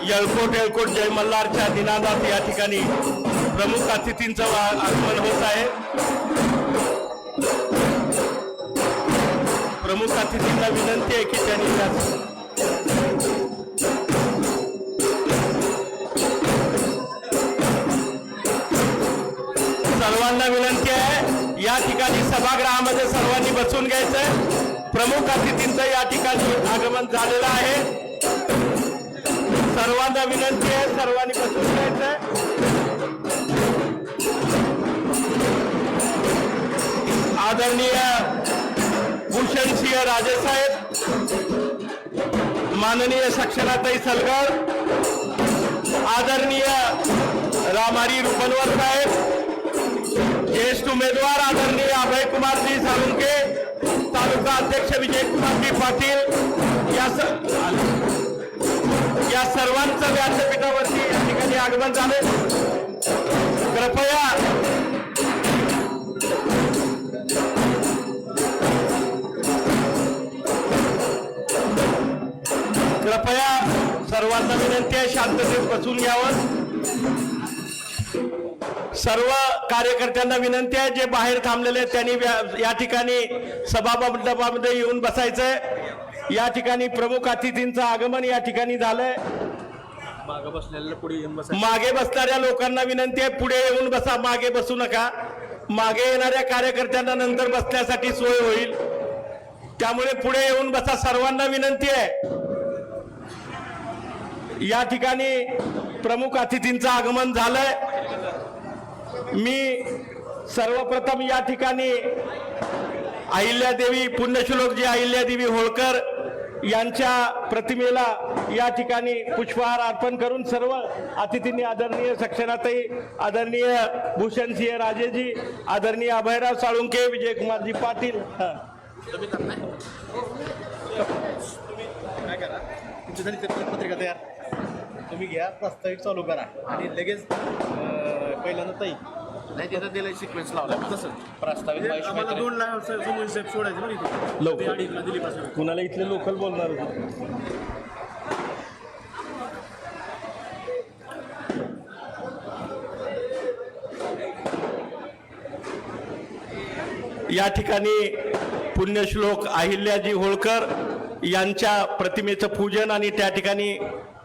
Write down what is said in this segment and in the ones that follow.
येळकोट जय मल्हारच्या दिनानाथ या ठिकाणी प्रमुख अतिथींचं आगमन होत आहे। प्रमुख अतिथींना विनंती आहे की त्यांनी सर्वांना विनंती आहे या ठिकाणी सभागृहामध्ये सर्वांनी बसून घ्यायचंय। प्रमुख अतिथींचं या ठिकाणी आगमन झालेलं आहे। सर्वांना विनंती आहे सर्वांनी बसून घ्यायचंय। आदरणीय भूषणसिंह राजे साहेब, माननीय सक्षणाताई सलगर, आदरणीय रामारी रुपनवर साहेब, ज्येष्ठ उमेदवार आदरणीय अभयकुमारजी साळुंके, तालुका अध्यक्ष विजयकुमारजी पाटील या सर्वांचं व्यासपीठावरती या ठिकाणी आगमन झाले। कृपया सर्वांना विनंती आहे शांततेत बसून घ्यावं। सर्व कार्यकर्त्यांना विनंती आहे जे बाहेर थांबलेले त्यांनी या ठिकाणी सभामंडपामध्ये येऊन बसायचंय। या ठिकाणी प्रमुख अतिथींचं आगमन या ठिकाणी झालंय। मागे बसणाऱ्या लोकांना विनंती आहे पुढे येऊन बसा, मागे बसू नका। मागे येणाऱ्या कार्यकर्त्यांना नंतर बसण्यासाठी सोय होईल, त्यामुळे पुढे येऊन बसा। सर्वांना विनंती आहे। या ठिकाणी प्रमुख अतिथींचं आगमन झालंय। मी सर्वप्रथम या ठिकाणी अहिल्यादेवी पुण्यश्लोक जी अहिल्यादेवी होळकर यांच्या प्रतिमेला या ठिकाणी पुष्पहार अर्पण करून सर्व अतिथींनी आदरणीय सक्षणाताई, आदरणीय भूषणसिंह राजेजी, आदरणीय अभयराव साळुंके, विजयकुमारजी पाटील तुम्ही पत्रिका तयार तुम्ही घ्या, प्रास्ताविक चालू करा आणि लगेच पहिल्यांदा ताई नाही तिथं दिलं सिक्वेन्स लावला तसं प्रास्ताविक 2 लाख सोडायचं लवकर कुणाला इथले लोकल बोलणार होते। या ठिकाणी पुण्यश्लोक अहिल्याजी होळकर यांच्या प्रतिमेचं पूजन आणि त्या ठिकाणी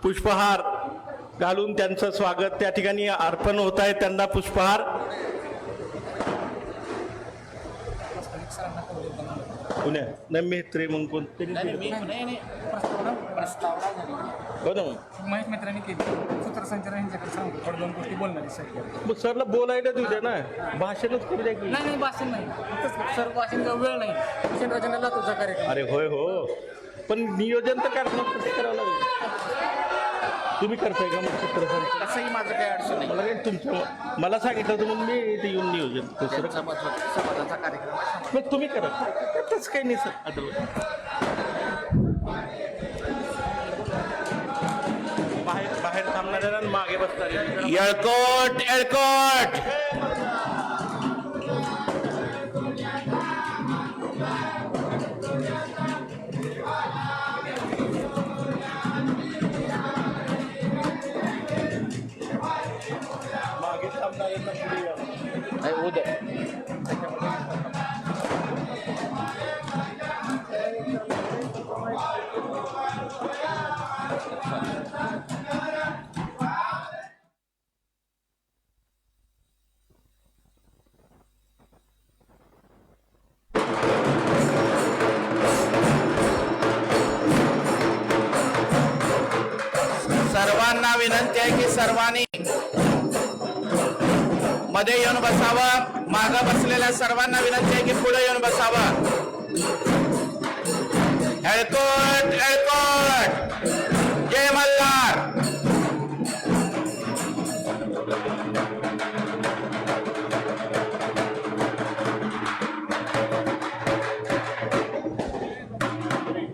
पुष्पहार घालून त्यांचं स्वागत त्या ठिकाणी अर्पण होत आहे। त्यांना पुष्पहार पुण्या नाही मेत्रे मग कोणते महेश मित्रांनी केली सूत्रसंचालन यांच्याकडे सांगतो थोडं 2 गोष्टी बोलणार सर। मग सरला बोलायला देऊ द्या ना, भाषणच करू द्या की। नाही भाषण नाही सर, भाषण वेळ नाही, भाषण रचनेला तुझा कार्यक्रम। अरे होय हो, पण नियोजन तर करावं लागेल। तुम्ही करताय का मग सूत्रसंचालन? तसंही माझं काही अडचण नाही। मला काही तुमचं मला सांगितलं होतं म्हणून मी इथे येऊन नियोजन दुसरं समाजाचा कार्यक्रम मग तुम्ही करा, तसं काही नाही सर। बाहेर थांबणाऱ्या मागे बसणारे येळकोट मागे थांबणाऱ्यांना पुढे या। उद्या सर्वांना विनंती आहे की सर्वांनी मध्ये येऊन बसावं। मागे बसलेल्या सर्वांना विनंती आहे की पुढे येऊन बसावं। येळकोट जय मल्हार।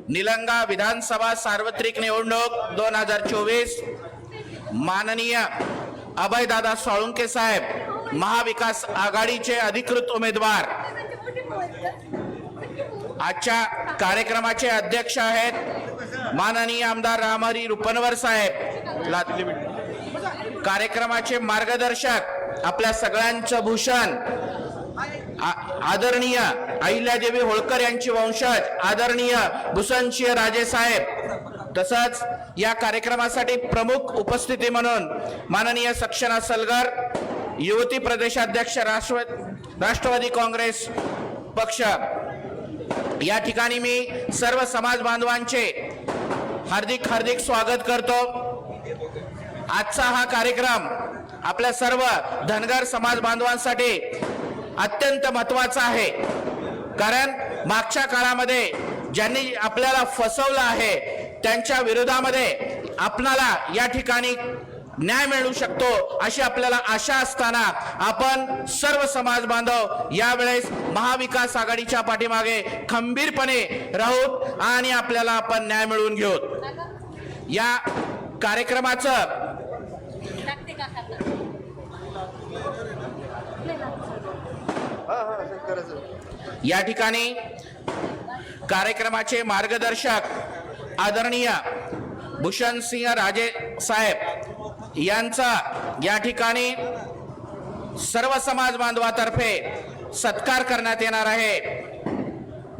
निलंगा विधानसभा सार्वत्रिक निवडणूक 2024 माननीय अभयदादा साळुंके साहेब महाविकास आघाडीचे अधिकृत उमेदवार आजच्या कार्यक्रमाचे अध्यक्ष आहेत माननीय आमदार रामहरी रुपनवर साहेब कार्यक्रमाचे मार्गदर्शक आपल्या सगळ्यांचं भूषण आदरणीय अहिल्यादेवी होळकर यांची वंशज आदरणीय भूषणसिंह राजे साहेब, तसंच या कार्यक्रमासाठी प्रमुख उपस्थिती म्हणून माननीय सक्षना सलगर, युवती प्रदेशाध्यक्ष राष्ट्रवादी काँग्रेस पक्ष, या ठिकाणी मी सर्व समाज बांधवांचे हार्दिक हार्दिक स्वागत करतो। आजचा हा कार्यक्रम आपल्या सर्व धनगर समाज बांधवांसाठी अत्यंत महत्त्वाचा आहे, कारण मागच्या काळामध्ये ज्यांनी आपल्याला फसवलं आहे त्यांच्या विरोधामध्ये आपल्याला या ठिकाणी न्याय मिळू शकतो अशी आपल्याला आशा असताना आपण सर्व समाज बांधव यावेळेस महाविकास आघाडीच्या पाठीमागे खंबीरपणे राहू आणि आपल्याला आपण न्याय मिळवून घेऊ। या कार्यक्रमाचं या ठिकाणी कार्यक्रमाचे मार्गदर्शक आदरणीय भूषणसिंह राजे साहेब यांचा या ठिकाणी सर्व समाज बांधवातर्फे सत्कार करण्यात येणार आहे।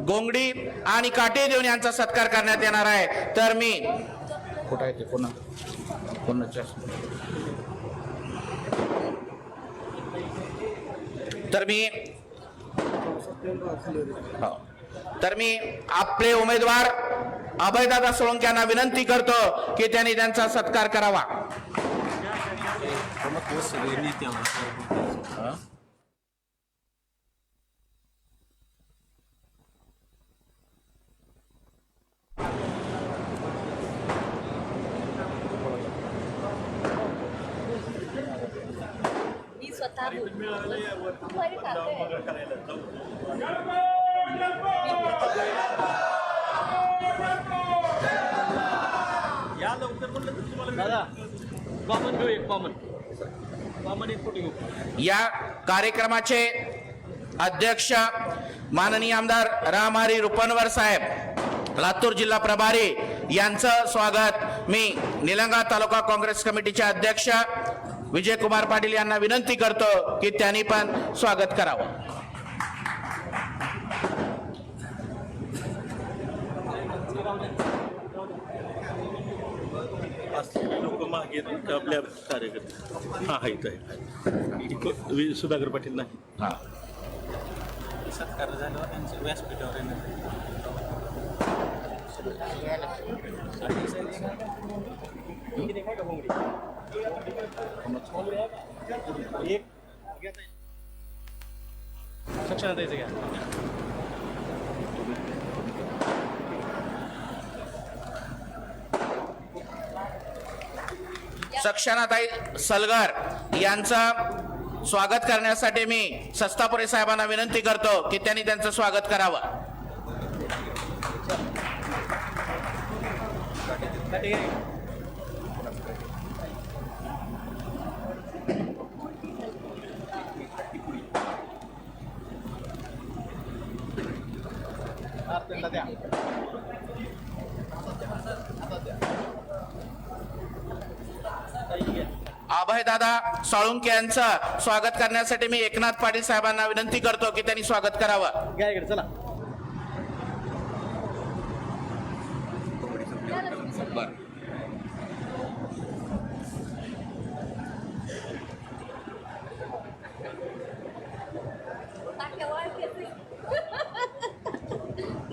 गोंगडी आणि काटे देऊन यांचा सत्कार करण्यात येणार आहे। तर मी कुठं आहे ते कोणाच्या तर मी आपले उमेदवार अभयदादा सोळंके यांना विनंती करतो की त्यांनी त्यांचा सत्कार करावा। या लवकर म्हणलं तर तुम्हाला दादा कॉमन घेऊ, एक कॉमन एक फोटो घेऊ। या कार्यक्रमाचे अध्यक्ष माननीय आमदार रामहरी रुपनवर साहेब, लातूर जिल्हा प्रभारी यांचं स्वागत मी निलंगा तालुका काँग्रेस कमिटीचे अध्यक्ष विजयकुमार पाटील यांना विनंती करतो की त्यांनी पण स्वागत करावं। लोक मागे आपल्या कार्यकर्ते आहे सुधाकर पाटील नाही सत्कार झाल्यावर त्यांच्या व्यासपीठावर एक सक्षम द्यायचं घ्या। सक्षनाताई सलगर यांचं स्वागत करण्यासाठी मी सस्तापुरे साहेबांना विनंती करतो की त्यांनी त्यांचं स्वागत करावं। अभयदादा सोळंके यांचं स्वागत करण्यासाठी मी एकनाथ पाटील साहेबांना विनंती करतो की त्यांनी स्वागत करावं। घ्या इकडे चला।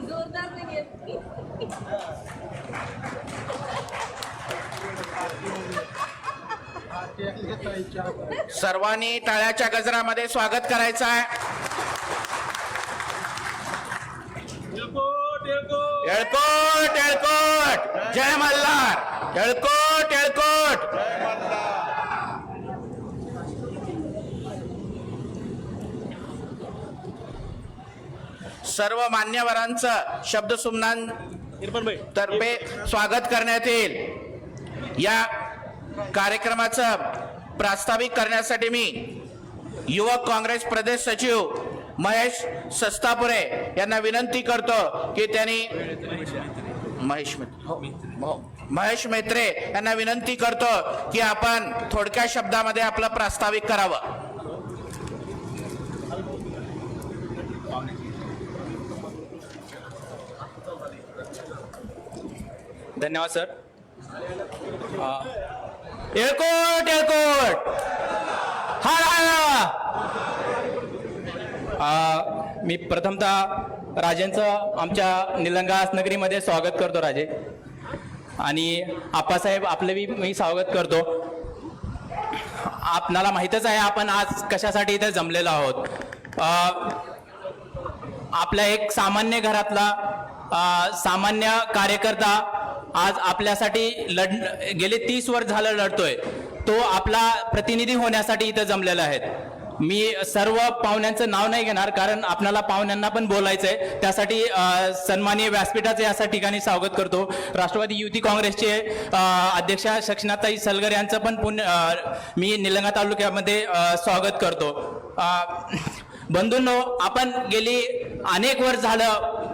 जोरदार नाही सर्वांनी टाळ्याच्या गजरामध्ये स्वागत करायचं आहे। येळकोट येळकोट जय मल्हार, येळकोट येळकोट। सर्व मान्यवरांचं शब्दसुमनांतर्फे स्वागत करण्यात येईल। या कार्यक्रमाचं प्रास्ताविक करण्यासाठी मी युवक काँग्रेस प्रदेश सचिव महेश सस्तापुरे यांना विनंती करतो की त्यांनी महेश महेश मेत्रे यांना विनंती करतो की आपण थोडक्या शब्दामध्ये आपलं प्रास्ताविक करावं. धन्यवाद सर. एळकोट एळकोट हार मी प्रथमतः राजेंचं आमच्या निलंगा नगरीमध्ये स्वागत करतो राजे, आणि आप्पासाहेब आपलं मी स्वागत करतो. आपणाला माहीतच आहे आपण आज कशासाठी इथे जमलेलो आहोत. आपल्या एक सामान्य घरातला सामान्य कार्यकर्ता आज आपल्यासाठी गेले 30 वर्ष झालं लढतोय. तो आपला प्रतिनिधी होण्यासाठी इथं जमलेला आहे. मी सर्व पाहुण्यांचं नाव नाही घेणार कारण आपल्याला पाहुण्यांना पण बोलायचंय. त्यासाठी सन्माननीय व्यासपीठाचे या ठिकाणी स्वागत करतो. राष्ट्रवादी युवती काँग्रेसचे अध्यक्षा सक्षनाताई सलगर यांचं पण मी निलंगा तालुक्यामध्ये स्वागत करतो. बंधूंनो, आपण गेली अनेक वर्ष झालं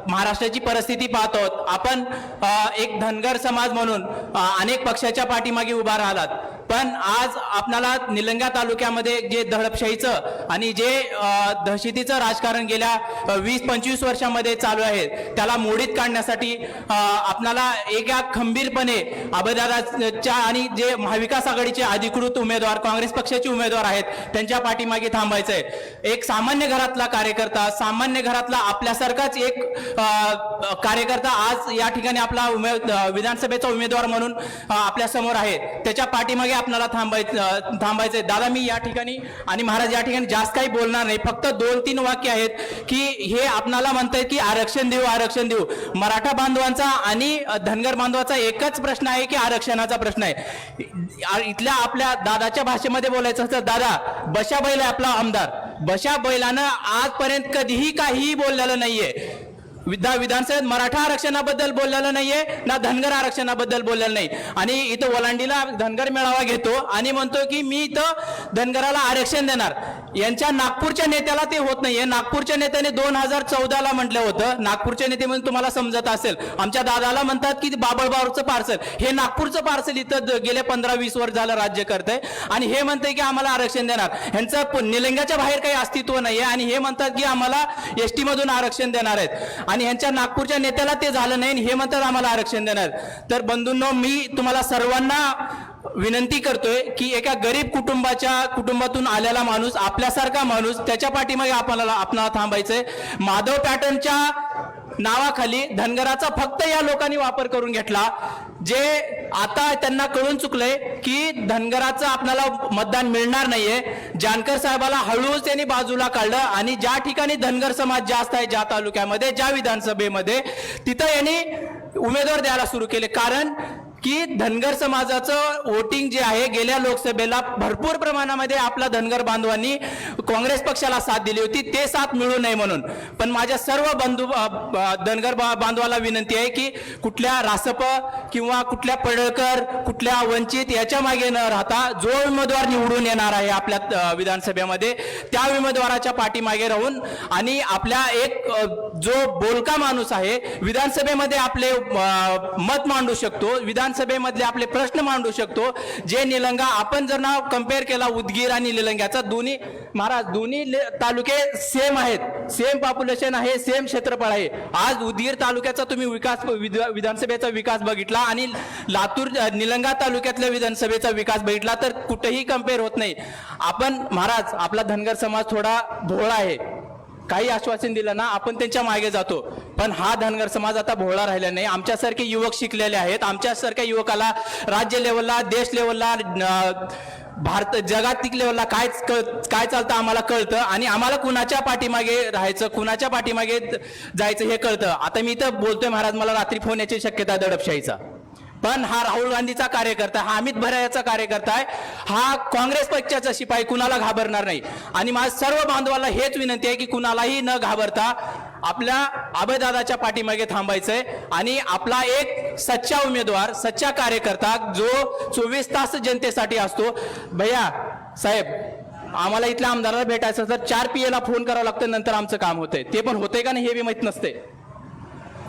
महाराष्ट्राची परिस्थिती पाहतो. आपण एक धनगर समाज म्हणून अनेक पक्षाच्या पाठीमागे उभा राहिलात, पण आज आपल्याला निलंगा तालुक्यामध्ये जे दडपशाहीचं आणि जे दहशतीचं राजकारण गेल्या 20-25 वर्षामध्ये चालू आहे त्याला मोडीत काढण्यासाठी आपल्याला एका खंबीरपणे अभयदादाच्या आणि जे महाविकास आघाडीचे अधिकृत उमेदवार काँग्रेस पक्षाचे उमेदवार आहेत त्यांच्या पाठीमागे थांबायचंय. एक सामान्य घरातला कार्यकर्ता, सामान्य घरातला आपल्यासारखाच एक कार्यकर्ता आज या ठिकाणी आपला विधानसभेचा उमेदवार म्हणून आपल्या समोर आहे. त्याच्या पाठीमागे आपल्याला थांबायचंय. दादा, मी या ठिकाणी आणि महाराज या ठिकाणी जास्त काही बोलणार नाही. फक्त 2-3 वाक्य आहेत की हे आपल्याला म्हणतायत की आरक्षण देऊ आरक्षण देऊ. मराठा बांधवांचा आणि धनगर बांधवांचा एकच प्रश्न आहे की आरक्षणाचा प्रश्न आहे. इथल्या आपल्या दादाच्या भाषेमध्ये बोलायचं असतं, दादा बशा बैल आहे आपला आमदार. बशा बैलानं आजपर्यंत कधीही काहीही बोललेलं नाहीये. विधानसभेत मराठा आरक्षणाबद्दल बोललेलं नाहीये, ना धनगर आरक्षणाबद्दल बोललेलं नाही. आणि इथं ओलांडीला धनगर मेळावा घेतो आणि म्हणतो की मी इथं धनगराला आरक्षण देणार. यांच्या नागपूरच्या नेत्याला ते होत नाहीये. नागपूरच्या नेत्याने 2014ला म्हटलं होतं. नागपूरचे नेते म्हणून तुम्हाला समजत असेल, आमच्या दादाला म्हणतात की बाबळबावरचं पार्सल. हे नागपूरचं पार्सल इथं गेले 15-20 वर्ष झालं राज्य करतंय आणि हे म्हणतंय की आम्हाला आरक्षण देणार. ह्यांचं निलंग्याच्या बाहेर काही अस्तित्व नाहीये आणि हे म्हणतात की आम्हाला एसटी मधून आरक्षण देणार आहेत. आणि यांच्या नागपूरच्या नेत्याला ते झालं नाही, हे म्हणतात आम्हाला आरक्षण देणार. तर बंधूंनो, मी तुम्हाला सर्वांना विनंती करतोय की एका गरीब कुटुंबातून आलेला माणूस, आपल्यासारखा माणूस, त्याच्या पाठीमागे आपल्याला थांबायचंय. माधव पॅटर्नच्या नावाखाली धनगराचा फक्त या लोकांनी वापर करून घेतला. जे आता त्यांना कळून चुकलंय की धनगराचं आपल्याला मतदान मिळणार नाहीये. जानकर साहेबाला हळूच त्यांनी बाजूला काढलं आणि ज्या ठिकाणी धनगर समाज जास्त आहे, ज्या तालुक्यामध्ये, ज्या विधानसभेमध्ये, तिथं यांनी उमेदवार द्यायला सुरू केले. कारण की धनगर समाजाचं वोटिंग जे आहे गेल्या लोकसभेला भरपूर प्रमाणामध्ये आपल्या धनगर बांधवांनी काँग्रेस पक्षाला साथ दिली होती, ते साथ मिळू नये म्हणून. पण माझ्या सर्व धनगर बांधवाला विनंती आहे की कुठल्या रासप किंवा कुठल्या पडळकर, कुठल्या वंचित याच्या मागे न राहता जो उमेदवार निवडून येणार आहे आपल्या विधानसभेमध्ये त्या उमेदवाराच्या पाठीमागे राहून आणि आपल्या एक जो बोलका माणूस आहे विधानसभेमध्ये आपले मत मांडू शकतो, विधानसभेमधले आपले प्रश्न मांडू शकतो. जे निलंगा आपण जर ना कम्पेअर केला उदगीर आणि निलंग्याचा, दोन्ही तालुके सेम आहेत, सेम पॉप्युलेशन आहे, सेम क्षेत्रफळ आहे. आज उदगीर तालुक्याचा तुम्ही विधानसभेचा विकास बघितला आणि लातूर निलंगा तालुक्यातल्या विधानसभेचा विकास बघितला तर कुठेही कम्पेअर होत नाही. आपण महाराज, आपला धनगर समाज थोडा भोळा आहे. काही आश्वासन दिलं ना आपण त्यांच्या मागे जातो, पण हा धनगर समाज आता भोळा राहिला नाही. आमच्यासारखे युवक शिकलेले आहेत. आमच्यासारख्या युवकाला राज्य लेवलला, देश लेवलला, जगातिक लेवलला काय चालतं आम्हाला कळतं आणि आम्हाला कुणाच्या पाठीमागे राहायचं, कुणाच्या पाठीमागे जायचं हे कळतं. आता मी इथं बोलतोय महाराज, मला रात्री फोन याची शक्यता आहे दडपशाहीचा, पण हा राहुल गांधीचा कार्यकर्ता, हा अमित भरायाचा कार्यकर्ता आहे, हा काँग्रेस पक्षाचा शिपाई, कुणाला घाबरणार नाही. आणि माझ्या सर्व बांधवाला हेच विनंती आहे की कुणालाही न घाबरता आपल्या अभयदादाच्या पाठीमागे थांबायचंय आणि आपला एक सच्चा उमेदवार, सच्चा कार्यकर्ता जो 24 तास जनतेसाठी असतो. भैया साहेब, आम्हाला इथल्या आमदाराला भेटायचं तर 4 PM ला फोन करावा लागतं, नंतर आमचं काम होतंय. ते पण होतंय का नाही हे बी माहित नसते.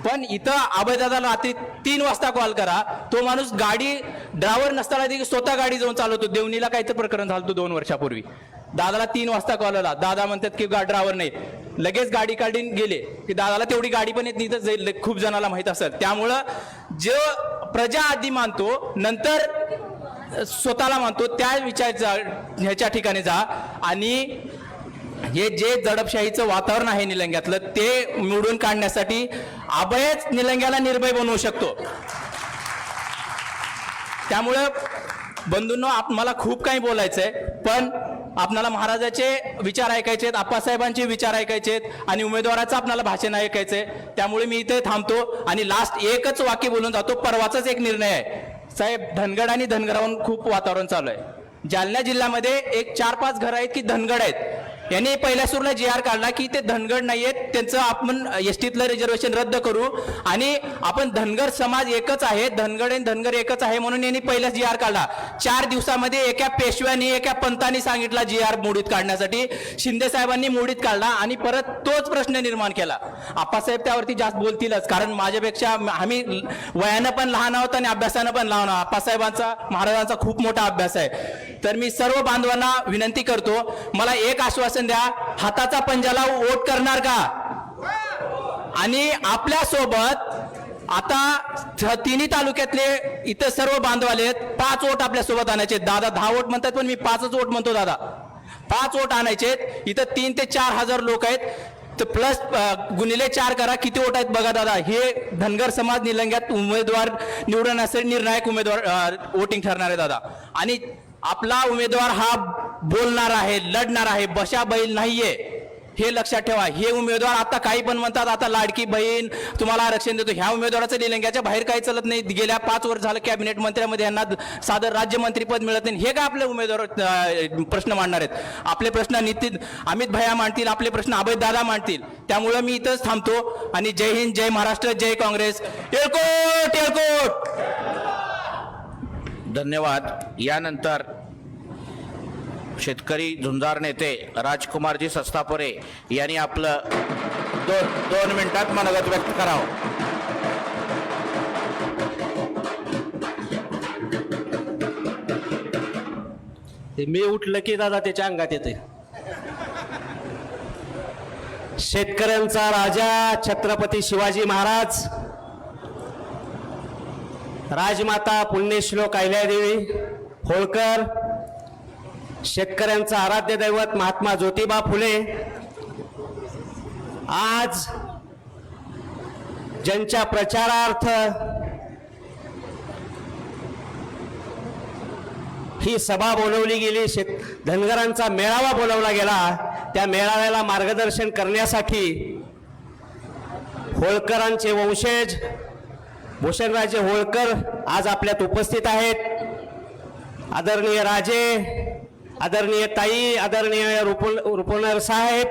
पण इथं अभयदादाला रात्री 3 वाजता कॉल करा, तो माणूस गाडी ड्रायव्हर नसताना देखील स्वतः गाडी जाऊन चालवतो. देवणीला काहीतरी प्रकरण झालं होतं 2 वर्षापूर्वी. दादाला 3 वाजता कॉल आला, दादा म्हणतात की ड्रायव्हर नाही, लगेच गाडी काढून गेले की दादाला तेवढी गाडी पण येत नाही, तर जाईल खूप जणाला माहित असेल. त्यामुळं जो प्रजा आधी मानतो नंतर स्वतःला मानतो त्या विचारचा ह्याच्या ठिकाणी जा आणि हे जे दडपशाहीचं वातावरण आहे निलंग्यातलं ते मोडून काढण्यासाठी अभयच निलंग्याला निर्भय बनवू शकतो. त्यामुळं बंधूंनो, मला खूप काही बोलायचंय, पण आपणाला महाराजाचे विचार ऐकायचे आहेत, आप्पासाहेबांचे विचार ऐकायचे आहेत आणि उमेदवाराचं आपल्याला भाषण ऐकायचंय. त्यामुळे मी इथे थांबतो आणि लास्ट एकच वाक्य बोलून जातो. परवाचाच एक निर्णय आहे साहेब, धनगड आणि धनगरावरून खूप वातावरण चालू आहे. जालना जिल्ह्यामध्ये एक 4-5 घरं आहेत की धनगड आहेत. यांनी पहिल्या सुरूला GR काढला की ते धनगड नाही आहेत, त्यांचं आपण एसटीतलं रिझर्वेशन रद्द करू आणि आपण धनगर समाज एकच आहे, धनगड आणि धनगर एकच आहे म्हणून यांनी पहिलाच GR काढला. 4 दिवसामध्ये एका पेशव्यानी एका पंतांनी सांगितला GR मोडीत काढण्यासाठी. शिंदे साहेबांनी मोडीत काढला आणि परत तोच प्रश्न निर्माण केला. आप्पासाहेब त्यावरती जास्त बोलतीलच, कारण माझ्यापेक्षा आम्ही वयानं पण लहान आहोत आणि अभ्यासानं पण लहान आहोत. आप्पासाहेबांचा महाराजांचा खूप मोठा अभ्यास आहे. तर मी सर्व बांधवांना विनंती करतो, मला एक आश्वासन द्या, हाताचा पंजाला वोट करणार का? आणि आपल्या सोबत आता 3 तालुक्यातले इथं सर्व बांधव आलेत, 5 वोट आपल्या सोबत आणायचे. दादा 10 वोट म्हणतात, पण मी 5च वोट म्हणतो. दादा 5 वोट आणायचे. इथं 3 ते 4 हजार लोक आहेत, तर प्लस गुणिले 4 करा, किती वोट आहेत बघा दादा. हे धनगर समाज निलंग्यात उमेदवार निवडण्यासाठी निर्णायक उमेदवार वोटिंग ठरणार आहे दादा. आणि आपला उमेदवार हा बोलणार आहे, लढणार आहे, बशा बैल नाहीये, हे लक्षात ठेवा. हे उमेदवार आता काही पण म्हणतात, आता लाडकी बहीण तुम्हाला आरक्षण देतो. ह्या उमेदवाराचं निलंग्याच्या बाहेर काही चालत नाही. गेल्या 5 वर्ष झालं कॅबिनेट मंत्र्यामध्ये यांना साधं राज्यमंत्रीपद मिळत नाही. हे काय आपले उमेदवार प्रश्न मांडणार आहेत? आपले प्रश्न नितीन अमित भैया मांडतील, आपले प्रश्न अभयदादा मांडतील. त्यामुळं मी इथंच थांबतो आणि जय हिंद, जय महाराष्ट्र, जय काँग्रेस. येळकोट येळकोट. धन्यवाद. यानंतर शेतकरी झुंजार नेते राजकुमारजी सस्तापुरे यांनी आपलं 2 मिनिटात मनोगत व्यक्त करावं. मी उठलं की दादा त्याच्या अंगात येते. शेतकऱ्यांचा राजा छत्रपती शिवाजी महाराज, राजमाता पुण्यश्लोक अहिल्यादेवी होळकर, शेतकऱ्यांचा आराध्य दैवत महात्मा ज्योतिबा फुले, आज ज्यांच्या प्रचारार्थ ही सभा बोलवली गेली, धनगरांचा मेळावा बोलवला गेला, त्या मेळाव्याला मार्गदर्शन करण्यासाठी होळकरांचे वंशज भूषणराजे होळकर आज आपल्यात उपस्थित आहेत. आदरणीय राजे, आदरणीय ताई, आदरणीय रुपनर साहेब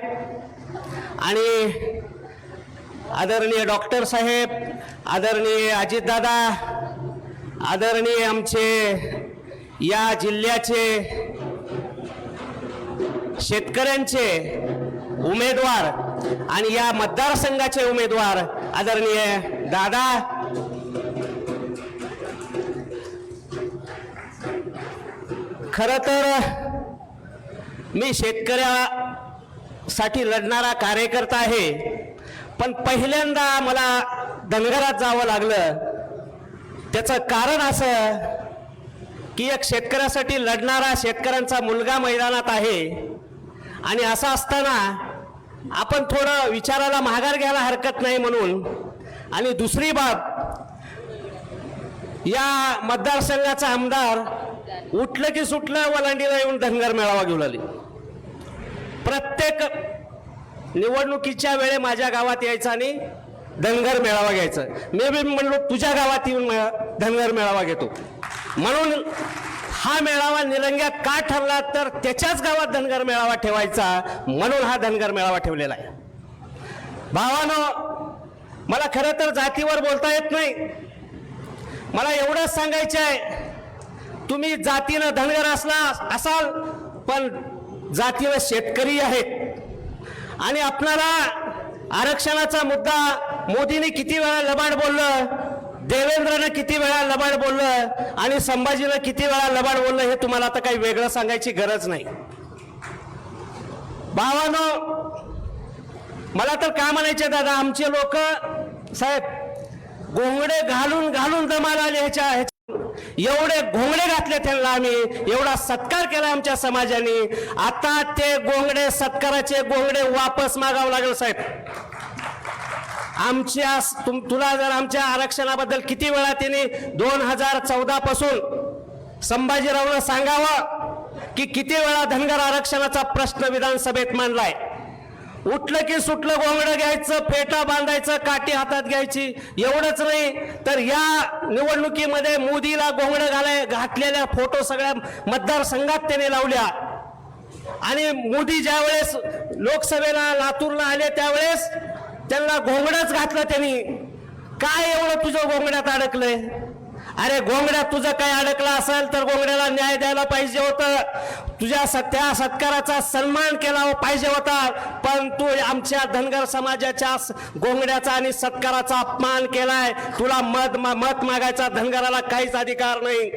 आणि आदरणीय डॉक्टर साहेब, आदरणीय अजितदादा, आदरणीय आमचे या जिल्ह्याचे शेतकऱ्यांचे उमेदवार आणि या मतदारसंघाचे उमेदवार आदरणीय दादा, खरं तर मी शेतकऱ्यासाठी लढणारा कार्यकर्ता आहे, पण पहिल्यांदा मला धनगरात जावं लागलं. त्याचं कारण असं की एक शेतकऱ्यासाठी लढणारा शेतकऱ्यांचा मुलगा मैदानात आहे आणि असं असताना आपण थोडं विचाराला माघार घ्यायला हरकत नाही म्हणून. आणि दुसरी बाब, या मतदारसंघाचा आमदार उठलं की सुटलं वलांडीला येऊन धनगर मेळावा घेऊन आले. प्रत्येक निवडणुकीच्या वेळे माझ्या गावात यायचा आणि धनगर मेळावा घ्यायचा. मी बी म्हणलो तुझ्या गावात येऊन धनगर मेळावा घेतो. म्हणून हा मेळावा निलंग्यात का ठरला, तर त्याच्याच गावात धनगर मेळावा ठेवायचा म्हणून हा धनगर मेळावा ठेवलेला आहे. भावानो, मला खरं तर जातीवर बोलता येत नाही. मला एवढंच सांगायचं आहे, तुम्ही जातीनं धनगर असाल पण जातीनं शेतकरी आहेत आणि आपणाला आरक्षणाचा मुद्दा मोदींनी किती वेळा लबाड बोललं, देवेंद्रनं किती वेळा लबाड बोललं आणि संभाजीनं किती वेळा लबाड बोललं हे तुम्हाला आता काही वेगळं सांगायची गरज नाही. भावानो, मला तर का म्हणायचे दादा, आमचे लोक साहेब घोंगडे घालून घालून दमाला आले ह्याच्या एवढे घोंगडे घातले त्यांना आम्ही, एवढा सत्कार केला आमच्या समाजाने. आता ते घोंगडे, सत्काराचे घोंगडे वापस मागावं लागेल साहेब. आमच्या तुला जर आमच्या आरक्षणाबद्दल किती वेळा त्यांनी 2014 पासून संभाजीरावनं सांगावं की किती वेळा धनगर आरक्षणाचा प्रश्न विधानसभेत मांडलाय. उठलं की सुटलं घोंगडं घ्यायचं, फेटा बांधायचं, काठी हातात घ्यायची. एवढंच नाही तर या निवडणुकीमध्ये मोदीला घोंगडं घातलेल्या फोटो सगळ्या मतदारसंघात त्याने लावल्या. आणि मोदी ज्या वेळेस लोकसभेला लातूरला आले त्यावेळेस त्यांना घोंगडच घातलं त्यांनी. काय एवढं तुझं घोंगड्यात अडकलंय? अरे घोंगड्यात तुझं काय अडकलं असेल तर घोंगड्याला न्याय द्यायला पाहिजे होतं, तुझ्या त्या सत्काराचा सन्मान केला पाहिजे होता. पण तू आमच्या धनगर समाजाच्या घोंगड्याचा आणि सत्काराचा अपमान केलाय. तुला मत मागायचा धनगराला काहीच अधिकार नाही.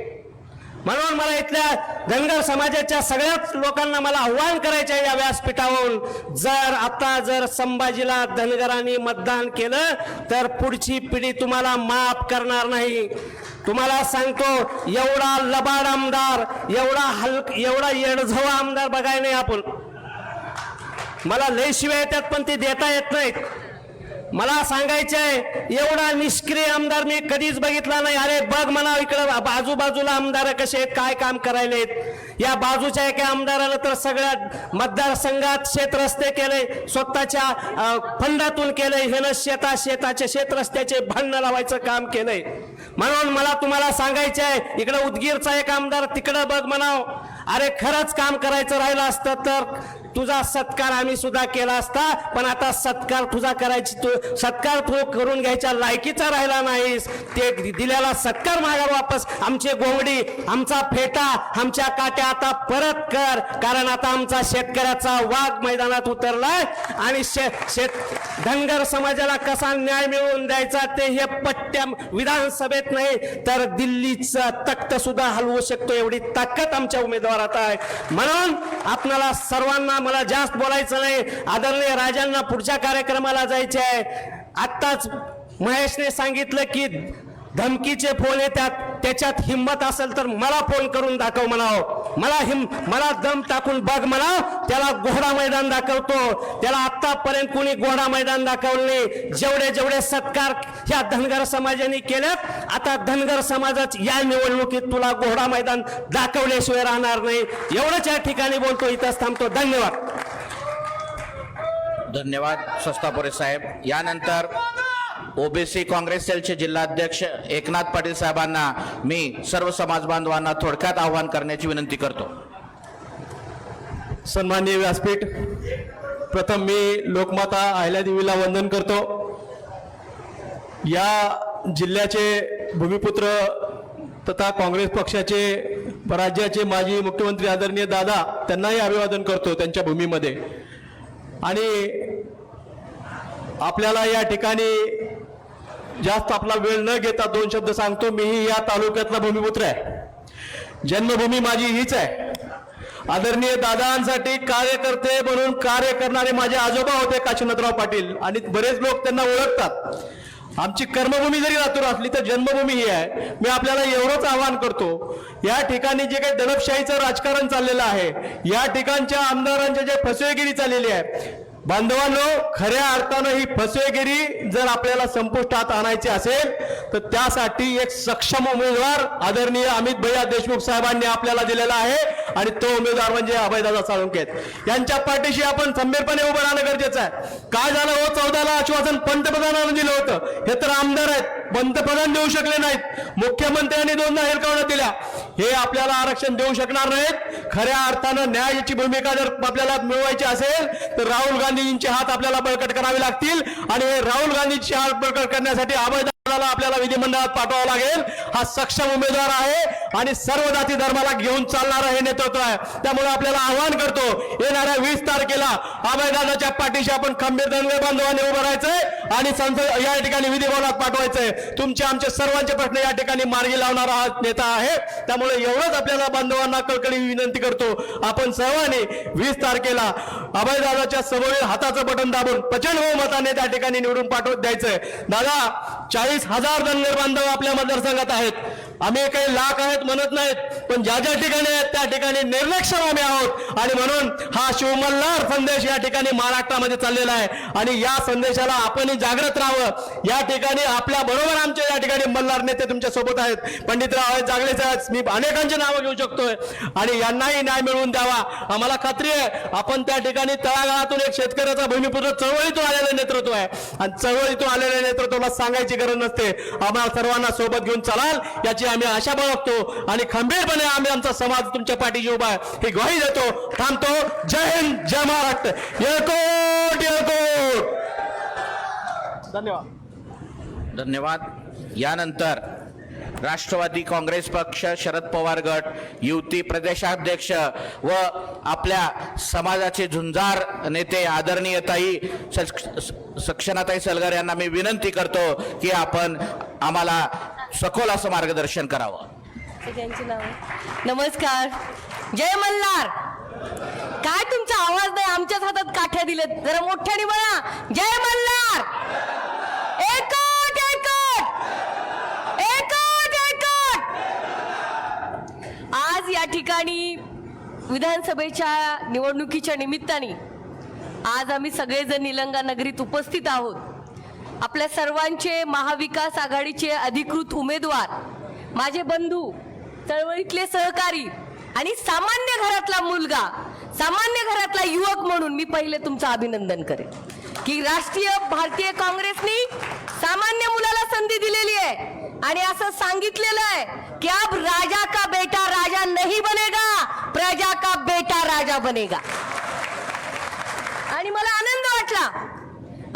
म्हणून मला इथल्या धनगर समाजाच्या सगळ्याच लोकांना मला आव्हान करायचे आहे या व्यासपीठावरून, जर संभाजीला धनगरांनी मतदान केलं तर पुढची पिढी तुम्हाला माफ करणार नाही. तुम्हाला सांगतो, एवढा लबाड आमदार, एवढा येडझवा आमदार बघाय नाही आपण. मला लय शिवाय येतात पण ते देता येत नाहीत. मला सांगायचं आहे, एवढा निष्क्रिय आमदार मी कधीच बघितला नाही. अरे बघ म्हणा इकडं बाजूबाजूला आमदार कसे आहेत, काय काम करायलेत. या बाजूच्या एका आमदाराला तर सगळ्या मतदारसंघात शेत रस्ते केले, स्वतःच्या फंडातून केले. ह्यानं शेताचे शेत रस्त्याचे भांडणं लावायचं काम केलंय. म्हणून मला तुम्हाला सांगायचं आहे, इकडं उदगीरचा एक आमदार तिकडं बघ म्हणाव. अरे खरंच काम करायचं राहिलं असतं तर तुझा सत्कार आम्ही सुद्धा केला असता, पण आता सत्कार तुझा सत्कार तू करून घ्यायच्या लायकीचा राहिला नाहीस. ते दिलेला सत्कार मागा वापस. आमचे घोंगडी, आमचा फेटा, आमच्या काट्या आता परत कर, कारण आता आमचा शेतकऱ्याचा वाघ मैदानात उतरलाय. आणि धनगर समाजाला कसा न्याय मिळवून द्यायचा ते हे पट्ट्या विधानसभेत नाही तर दिल्लीचं तख्त सुद्धा हलवू शकतो एवढी ताकद आमच्या उमेदवारात आहे. म्हणून आपल्याला सर्वांना, मला जास्त बोलायचं नाही, आदरणीय राजांना पुढच्या कार्यक्रमाला जायचे आहे. आत्ताच महेशने सांगितलं की धमकीचे फोन येतात, त्याच्यात हिंमत असेल तर मला फोन करून दाखव म्हणाव. मला दम टाकून बघ म्हणाव, त्याला घोडा मैदान दाखवतो. त्याला आतापर्यंत कुणी घोडा मैदान दाखवलं नाही. जेवढे सत्कार ह्या धनगर समाजाने केल्यात, आता धनगर समाजात या निवडणुकीत तुला घोडा मैदान दाखवल्याशिवाय राहणार नाही. एवढंच या ठिकाणी बोलतो, इथंच थांबतो. धन्यवाद. धन्यवाद सस्तापुरे साहेब. यानंतर ओबीसी काँग्रेस सेलचे जिल्हाध्यक्ष एकनाथ पाटील साहेबांना मी सर्व समाज बांधवांना थोडक्यात आवाहन करण्याची विनंती करतो. सन्माननीय व्यासपीठ, प्रथम मी लोकमाता अहिल्यादेवीला वंदन करतो. या जिल्ह्याचे भूमिपुत्र तथा काँग्रेस पक्षाचे राज्याचे माजी मुख्यमंत्री आदरणीय दादा, त्यांनाही अभिवादन करतो त्यांच्या भूमीमध्ये. आणि आपल्याला या ठिकाणी जास्त आपला वेळ न घेता 2 शब्द सांगतो. मीही या तालुक्यातला भूमिपुत्र आहे. जन्मभूमी माझी हीच आहे. आदरणीय दादांसाठी कार्यकर्ते म्हणून कार्य करणारे माझे आजोबा होते काशीनाथराव पाटील, आणि बरेच लोक त्यांना ओळखतात. आमची कर्मभूमी जरी लातूर असली तर जन्मभूमी ही आहे. मी आपल्याला एवढंच आवाहन करतो, या ठिकाणी जे काही दडपशाहीचं राजकारण चाललेलं आहे, या ठिकाणच्या आमदारांच्या जे फसवेगिरी चाललेली आहे, बांधवांनो, खऱ्या अर्थानं ही फसवेगिरी जर आपल्याला संपुष्टात आणायची असेल तर त्यासाठी एक सक्षम उमेदवार आदरणीय अमित भैया देशमुख साहेबांनी आपल्याला दिलेला आहे, आणि तो उमेदवार म्हणजे अभयदादा साळुंखे. यांच्या पाठीशी आपण खंबीरपणे उभं राहणं गरजेचं आहे. काय झालं हो, 14ला आश्वासन पंतप्रधानांनी दिलं होतं. हे तर आमदार आहेत, पंतप्रधान देऊ शकले नाहीत. मुख्यमंत्र्यांनी 2दा हेलकावण्या दिल्या. हे आपल्याला आरक्षण देऊ शकणार नाहीत. खऱ्या अर्थानं न्यायाची भूमिका जर आपल्याला मिळवायची असेल तर राहुल गांधींचे हात आपल्याला बळकट करावे लागतील, आणि हे राहुल गांधींचे हात बळकट करण्यासाठी अभय सूत्राला आपल्याला विधिमंडळात पाठवावं लागेल. हा सक्षम उमेदवार आहे आणि सर्व जाती धर्माला घेऊन चालणारं हे नेतृत्व आहे. त्यामुळे आपल्याला आवाहन करतो, येणाऱ्या 20 तारखेला अभयदादाच्या पाठीशी आपण खंबीर धनगर बांधवांनी उभं राहायचंय आणि संसद या ठिकाणी विधिभवनात पाठवायचंय. तुमचे आमचे सर्वांचे प्रश्न या ठिकाणी मार्गी लावणारा हा नेता आहे. त्यामुळे एवढंच आपल्याला बांधवांना कळकळी विनंती करतो, आपण सर्वांनी 20 तारखेला अभयदादाच्या समोरील हाताचं बटन दाबून प्रचंड बहुमताने त्या ठिकाणी निवडून पाठवत द्यायचंय. दादा, 40,000 धनगर बांधव आपल्या मतदारसंघात आहेत. आम्ही काही लाख आहेत म्हणत नाहीत, पण ज्या ज्या ठिकाणी आहेत त्या ठिकाणी निर्लक्षम आम्ही आहोत. आणि म्हणून हा शिवमल्हार संदेश या ठिकाणी महाराष्ट्रामध्ये चाललेला आहे आणि या संदेशाला आपणही जागृत राहावं. या ठिकाणी आपल्या बरोबर आमचे या ठिकाणी मल्हार नेते तुमच्या सोबत आहेत. पंडितराव आहेत, जागलेच आहेत, मी अनेकांची नावं घेऊ शकतोय आणि यांनाही न्याय मिळवून द्यावा. आम्हाला खात्री आहे आपण त्या ठिकाणी तळागाळातून एक शेतकऱ्याचा भूमिपुत्र चळवळीतून आलेलं नेतृत्व आहे आणि चळवळीतून आलेल्या नेतृत्वाला सांगायची गरज नसते. आम्हाला सर्वांना सोबत घेऊन चलाल याची आम्ही आशा बाळगतो आणि खंबीरपणे आम्ही आमचा समाज तुमच्या पाठीशी उभा आहे ही ग्वाही देतो. थांबतो. जय हिंद, जय महाराष्ट्र. येळकोट येळकोट. धन्यवाद. धन्यवाद. यानंतर राष्ट्रवादी काँग्रेस पक्ष, शरद पवार गट, युती प्रदेशाध्यक्ष व आपल्या समाजाचे झुंजार नेते आदरणीय ताई सक्षनाताई सलगर यांना मी विनंती करतो की आपण आम्हाला सखोल असं मार्गदर्शन करावं. सगळ्यांची नाव. नमस्कार. जय मल्हार. काय तुमचा आवाज नाही, आमच्याच हातात काठ्या दिलेत, जरा मोठ्याने बोला. जय मल्हार. एकट एकट एकट एकट. आज या ठिकाणी विधानसभेच्या निवडणुकीच्या निमित्ताने आज आम्ही सगळेजण निलंगा नगरीत उपस्थित आहोत. आपल्या सर्वांचे महाविकास आघाडीचे अधिकृत उमेदवार, माझे बंधू, चळवळीतले सहकारी आणि सामान्य घरातला मुलगा, सामान्य घरातला युवक म्हणून मी पहिले तुमचं अभिनंदन करेन की राष्ट्रीय भारतीय काँग्रेसनी सामान्य मुलाला संधी दिलेली आहे आणि असं सांगितलेलं आहे की अब राजा का बेटा राजा नहीं बनेगा, प्रजा का बेटा राजा बनेगा. आणि मला आनंद वाटला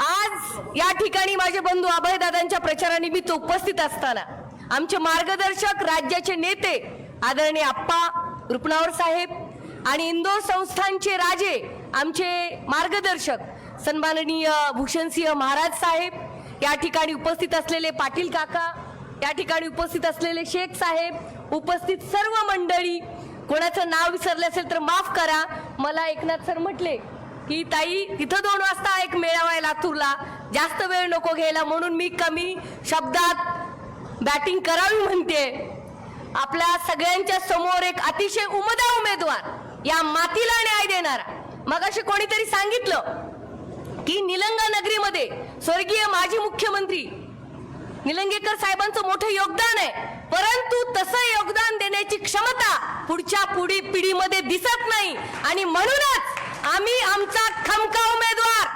आज या ठिकाणी माझे बंधू अभयदादांच्या प्रचारानिमित्त उपस्थित असताना आमचे मार्गदर्शक, राज्याचे नेते आदरणीय आप्पा रुपनावर साहेब आणि इंदोर संस्थानचे राजे, आमचे मार्गदर्शक सन्माननीय भूषणसिंह महाराज साहेब, या ठिकाणी उपस्थित असलेले पाटील काका, या ठिकाणी उपस्थित असलेले शेख साहेब, उपस्थित सर्व मंडळी, कोणाचं नाव विसरले असेल तर माफ करा. मला एकनाथ सर म्हटले की ताई तिथं 2 वाजता एक मेळावा आहे लातूरला, जास्त वेळ नको घ्यायला, म्हणून मी कमी शब्दात बॅटिंग करावी म्हणते. आपल्या सगळ्यांच्या समोर एक अतिशय उमदा उमेदवार, या मातीला न्याय देणारा. मगाशी कोणीतरी सांगितलं की निलंगा नगरीमध्ये स्वर्गीय माजी मुख्यमंत्री निलंगेकर साहेबांचं मोठं योगदान आहे, परंतु तसं योगदान देण्याची क्षमता पुढच्या पिढीमध्ये दिसत नाही. आणि म्हणूनच आम्ही आमचा खमका उमेदवार,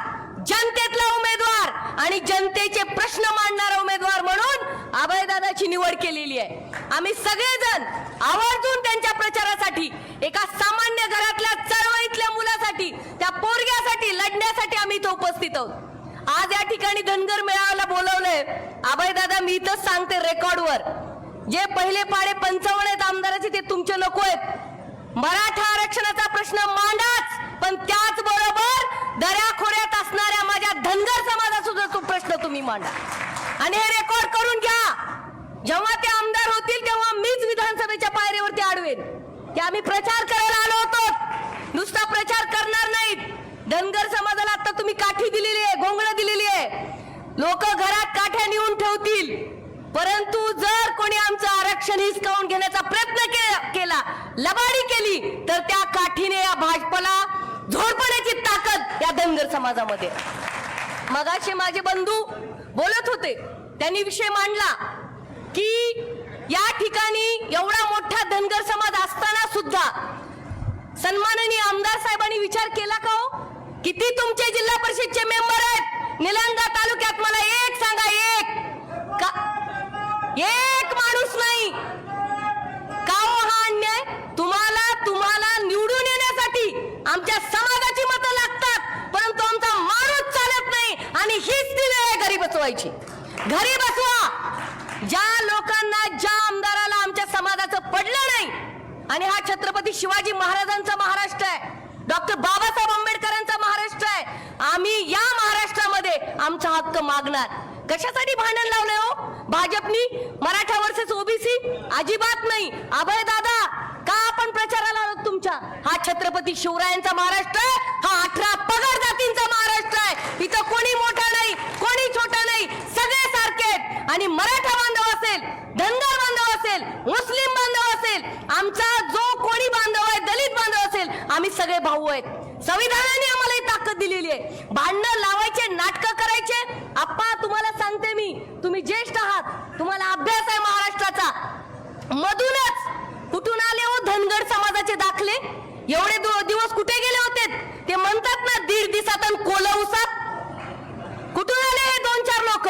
जनतेतला उमेदवार आणि जनतेचे प्रश्न मांडणारा उमेदवार म्हणून अभयदादाची निवड केलेली आहे. आम्ही सगळेजण आवर्जून त्यांच्या प्रचारासाठी, एका सामान्य घरातल्या चळवळीतल्या मुलासाठी, त्या पोरग्यासाठी लढण्यासाठी आम्ही इथं उपस्थित आहोत. आज या ठिकाणी धनगर मेळाव्याला बोलवलंय. अभयदादा, मी इथंच सांगते रेकॉर्डवर, जे पहिले पाडे 55 आहेत आमदाराचे ते तुमचे नको आहेत. मराठा आरक्षणाचा प्रश्न मांडाच, पण त्याचबरोबर दऱ्याखोऱ्यात असणाऱ्या माझ्या धनगर समाजाचा तो प्रश्न तुम्ही मांडा आणि हे रेकॉर्ड करून घ्या. जेव्हा ते आमदार होतील तेव्हा मीच विधानसभेच्या पायरीवरती आडवेन की आम्ही प्रचार करायला आलो होतो, नुसता प्रचार करणार नाहीत. धनगर समाजाला आता तुम्ही काठी दिलेली आहे, घोंगडं दिलेली आहे, लोक घरात काठ्या नेऊन ठेवतील, परंतु जर कोणी आमचं आरक्षण हिसकावून घेण्याचा प्रयत्न केला, लबाडी केली, तर त्या काठीने या भाजपला झोडपण्याची ताकद या धनगर समाजामध्ये. मगाशी माझे बंधू बोलत होते, त्यांनी विषय मांडला की या ठिकाणी एवढा मोठा धनगर समाज असताना सुद्धा सन्माननीय आमदार साहेबांनी विचार केला का हो, किती तुमचे जिल्हा परिषदचे मेंबर आहेत निलंगा तालुक्यात? मला एक सांगा, एक माणूस नाही का हो? हा अन्याय. तुम्हाला निवडून येण्यासाठी आमच्या समाजाची मतं लागतात, परंतु आमचा माणूस चालत नाही आणि हीच दिली आहे घरी बसवायची. घरी बसवा, आणि हा छत्रपती शिवाजी महाराजांचा महाराष्ट्र आहे, डॉक्टर बाबासाहेब आंबेडकरांचा महाराष्ट्र आहे. आम्ही या महाराष्ट्रामध्ये आमचा हक्क मागणार. कशासाठी भांडण लावलंय हो भाजपनी? मराठा वर्सेस ओबीसी अजिबात नाही. अभय दादा, का आपण प्रचाराला आलो तुमच्या? हा छत्रपती शिवरायांचा महाराष्ट्र आहे, हा 18 पगड जातींचा महाराष्ट्र आहे. इथं कोणी मोठा नाही, कोणी छोटा नाही, सगळे सारखे आहेत. आणि मराठा बांधव असेल, धनगर बांधव असेल, मुस्लिम बांधव असेल, आमचा जो कोणी बांधव आहे, दलित बांधव असेल, आम्ही सगळे भाऊ आहेत. संविधानाने आम्हाला ही ताकद दिलेली आहे. भांडणं लावायचे, नाटकं करायचे. आप्पा तुम्हाला सांगते मी, तुम्ही ज्येष्ठ आहात, तुम्हाला अभ्यास आहे महाराष्ट्राचा. मधूनच कुठून आले हो धनगर समाजाचे दाखले? एवढे दिवस कुठे गेले होते? ते म्हणतात ना 1.5 दिवसात कोलवसात. कुठून आले हे 2-4 लोक?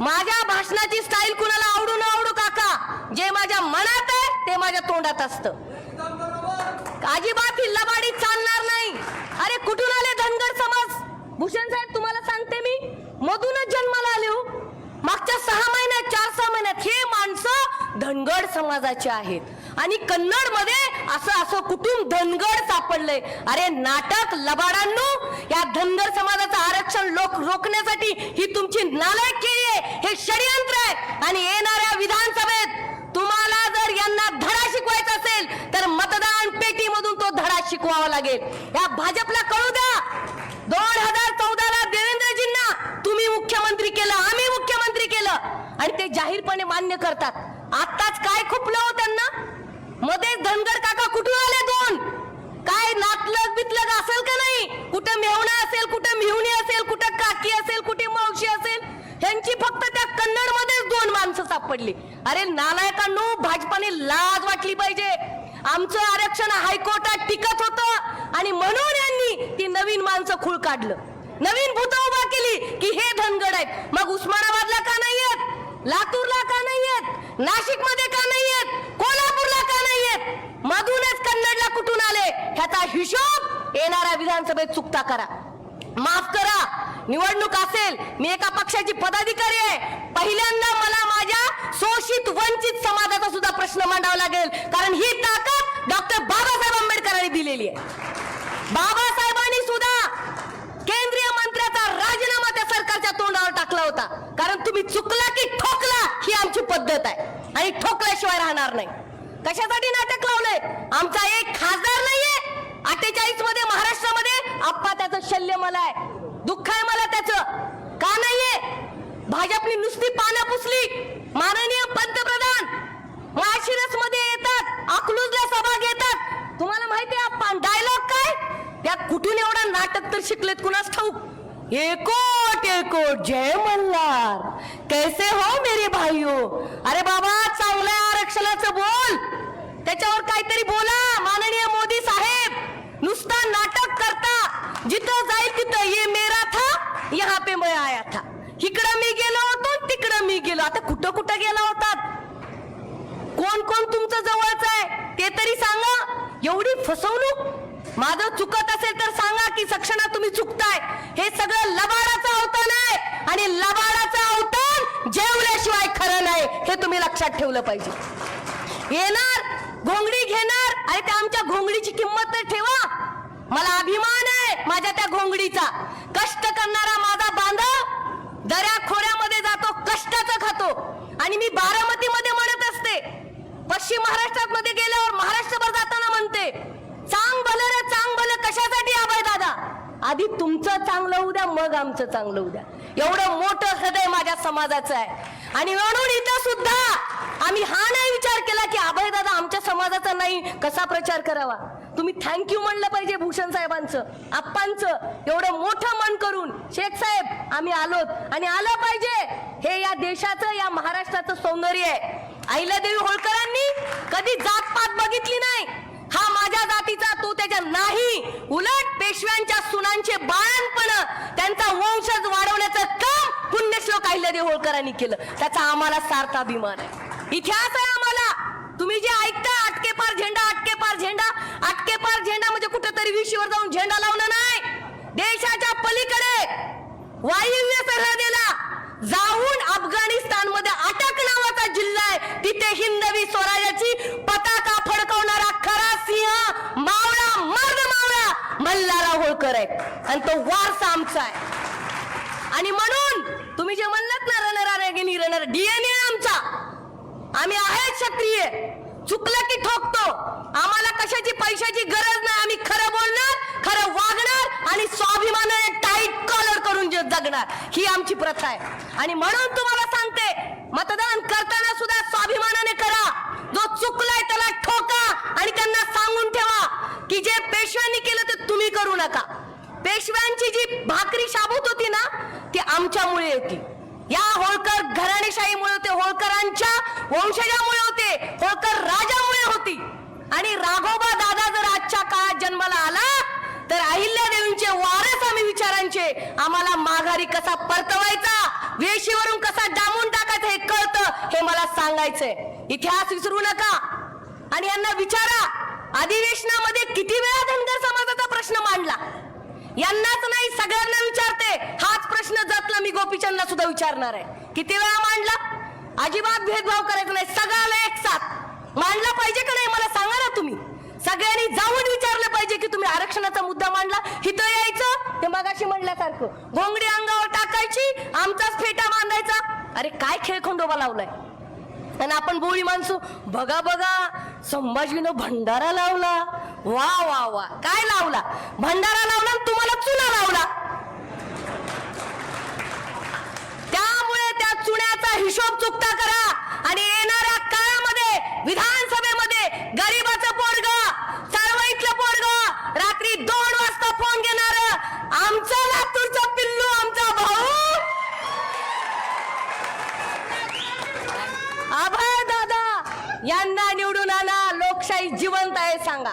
माझ्या भाषणाची स्टाईल कुणाला आवडू न आवडू काका, जे माझ्या मनात आहे ते माझ्या तोंडात असतं. अजिबात ही लबाडी चालणार नाही. अरे कुठून आले धनगर समाज? भूषण साहेब तुम्हाला सांगते मी, मधूनच जन्माला आले हो. मागच्या 6 महिन्यात 4-6 महिन्यात हे माणसं धनगर समाजाचे आहेत. आणि कन्नड मध्ये असं कुटुंब धनगर सापडलंय. अरे नाटक लबाडांनो, या धनगर समाजाचं आरक्षण रोखण्यासाठी ही तुमची नालायकी आहे, हे षडयंत्र आहे. आणि येणाऱ्या विधानसभेत तुम्हाला जर यांना धडा शिकवायचा असेल तर मतदान पेटीमधून तो धडा शिकवावा लागेल. या भाजपला कळू द्या, 2014ला देवेंद्रजींना तुम्ही मुख्यमंत्री केलं, आम्ही मुख्यमंत्री केलं, आणि ते जाहीरपणे मान्य करतात. आताच काय खुपलं हो त्यांना? मध्ये धनगर काका कुठून आले 2? काय नातलग बितलग असेल का नाही? कुठं मेवणा असेल, कुठं मिहुणी असेल, कुठं काकी असेल, कुठे मावशी असेल, ह्यांची फक्त त्या कन्नड मध्येच 2 माणसं सापडली. अरे नालायकांनो, भाजपाने लाज वाटली पाहिजे. आमचं आरक्षण हायकोर्टात टिकत होतं आणि म्हणून यांनी ती नवीन माणसं खूळ काढलं, नवीन भूत उभा केली की हे धनगड आहेत. मग उस्मानाबादला का नाही आहेत? लातूरला का नाही आहेत? नाशिक मध्ये का नाही आहेत? कोल्हापूरला का नाही आहेत? मधूनच कन्नडला कुठून आले? ह्याचा हिशोब येणाऱ्या विधानसभेत चुकता करा. माफ करा, निवडणूक असेल, मी एका पक्षाची पदाधिकारी आहे, पहिल्यांदा मला माझ्या शोषित वंचित समाजाचा सुद्धा प्रश्न मांडावा लागेल. कारण ही ताकद डॉक्टर बाबासाहेब आंबेडकरांनी दिलेली आहे. बाबासाहेबांनी सुद्धा केंद्रीय मंत्र्याचा राजीनामा त्या सरकारच्या तोंडावर टाकला होता. कारण तुम्ही चुकला की ठोकला ही आमची पद्धत आहे आणि ठोकल्याशिवाय राहणार नाही. कशासाठी नाटक लावलंय? आमचा एक खासदार नाहीये 48 मध्ये महाराष्ट्रामध्ये. आप्पा त्याचं शल्य मला आहे, दुःख आहे मला त्याचं. का नाहीये? भाजपने नुसती पानं पुसली. माननीय पंतप्रधान माशिरस मध्ये येतात, अकलूजला सभा घेतात. तुम्हाला माहिती आहे आप्पा डायलॉग काय? त्या कुठून एवढा नाटक तर शिकलेत कुणास ठाऊक. एकोट एकोट जय मल्हार, कैसे हो मेरे भाईओ. अरे बाबा, चांगल्या आरक्षणाचं बोल, त्याच्यावर काहीतरी बोला माननीय मोदी साहेब. नुसता नाटक करता, जिथं जाईल तिथं ये मेरा था, यहाँ पे मैं आया था. इकडं मी गेलो होतो, तिकडं मी गेलो. आता कुठं कुठं गेला होतात? कोण कोण तुमचं जवळचं आहे ते तरी सांगा. एवढी फसवणूक. माझं चुकत असेल तर सांगा की सक्षणा तुम्ही चुकताय. हे सगळं लबाडाचं अवतान आहे आणि लबाडाचं अवतान जेवल्याशिवाय खरं नाही, हे तुम्ही लक्षात ठेवलं पाहिजे. येणार घोंगडी घेणार, अरे त्या आमच्या घोंगडीची किंमत तर ठेवा. मला अभिमान आहे माझ्या त्या घोंगडीचा. कष्ट करणारा माझा बांधव दऱ्या खोऱ्यामध्ये जातो, कष्टाचं खातो. आणि मी बारामतीमध्ये म्हणत असते, पश्चिम महाराष्ट्रात मध्ये गेल्यावर महाराष्ट्रभर जाताना म्हणते, चांग भलं रे चांग भलं. कशासाठी अभय दादा? आधी तुमचं चांगलं होऊ द्या, मग आमचं चांगलं होऊ द्या. एवढं मोठं हृदय माझ्या समाजाचं आहे. आणि म्हणून इथं सुद्धा आम्ही हा नाही विचार केला की अभय दादा आमच्या समाजाचा नाही, कसा प्रचार करावा. तुम्ही थँक्यू म्हणलं पाहिजे भूषण साहेबांचं, आप्पांचं. एवढं मोठं मन करून शेख साहेब आम्ही आलोत आणि आलं पाहिजे. हे या देशाचं, या महाराष्ट्राचं सौंदर्य आहे. अहिल्यादेवी होळकरांनी कधी जातपात बघितली नाही. हा माझ्या जातीचा, तो त्याच्या नाही. उलट पेशव्यांच्या सुनांचे बाळणपण, त्यांचा वंशज वाढवण्याचं काम पुण्यश्लोक अहिल्यादेवी होळकरांनी केलं. त्याचा आम्हाला सार्थ अभिमान आहे. इतिहास आहे आम्हाला. तुम्ही जे ऐकता अटके पार झेंडा, अटके पार झेंडा, अटके पार झेंडा म्हणजे कुठेतरी विशीवर जाऊन झेंडा लावणं नाही. देशाच्या पलीकडे वायव्य सरहदेला जाऊन अफगाणिस्तान मध्ये अटक नावाचा जिल्हा आहे, तिथे हिंदवी स्वराज्याची पताका फडकवून आणि तो वारसा आमचा आहे. आणि म्हणून तुम्ही जे म्हणलात ना रणरागिणी डीएनए आमचा, आम्ही आहे क्षत्रिय, चुकलं की ठोकतो. आम्हाला कशाची पैशाची गरज नाही. आम्ही खरं बोलणार, खरं वागणार आणि स्वाभिमानाने टाईट कॉलर करून जगणार, ही आमची प्रथा आहे. आणि म्हणून तुम्हाला सांगते, मतदान करताना सुद्धा स्वाभिमानाने करा. जो चुकलाय त्याला ठोका आणि त्यांना सांगून ठेवा की जे पेशव्यांनी केलं ते तुम्ही करू नका. पेशव्यांची जी भाकरी शाबूत होती ना, ती आमच्यामुळे होती. या होळकर घराणेशाहीमुळे होते, होळकरांच्या वंशजामुळे होते, होळकर राजामुळे होती. आणि राघोबा दादा जर आजच्या काळात जन्माला आला तर अहिल्यादेवींचे वारस आम्ही विचारांचे. आम्हाला माघारी कसा परतवायचा, वेशीवरून कसा डांबून टाकायचं हे कळतं, हे मला सांगायचंय. इतिहास विसरू नका. आणि यांना विचारा, अधिवेशनामध्ये किती वेळा धनगर समाजाचा प्रश्न मांडला. यांनाच नाही सगळ्यांना विचारते. हाच प्रश्न जतला मी गोपीचंदला सुद्धा विचारणार आहे. किती वेळा मांडला? अजिबात भेदभाव करायचा नाही, सगळ्याला एक साथ मांडला पाहिजे का नाही मला सांगा ना तुम्ही. सगळ्यांनी जाऊन विचारलं पाहिजे की तुम्ही आरक्षणाचा मुद्दा मांडला, हिथं यायचं ते मगाशी म्हणल्यासारखं घोंगडी अंगावर टाकायची, आमचाच फेटा बांधायचा. अरे काय खेळ खंडोबा लावलाय. आणि आपण बोळी माणसं, बघा बघा संभाजीनं भंडारा लावला, वा वा वा. काय लावला? भंडारा लावला, तुम्हाला चुना लावला. त्यामुळे त्या चुन्याचा हिशोब चुकता करा. आणि येणाऱ्या काळामध्ये विधानसभेमध्ये गरीबाचं पोरगं, चळवळीतलं पोरगं, रात्री 2 वाजता फोन घेणार, आमचा लातूरचा पिल्लू, आमचा भाऊ अभय दादा यांना निवडून आणा. लोकशाही जिवंत आहे सांगा.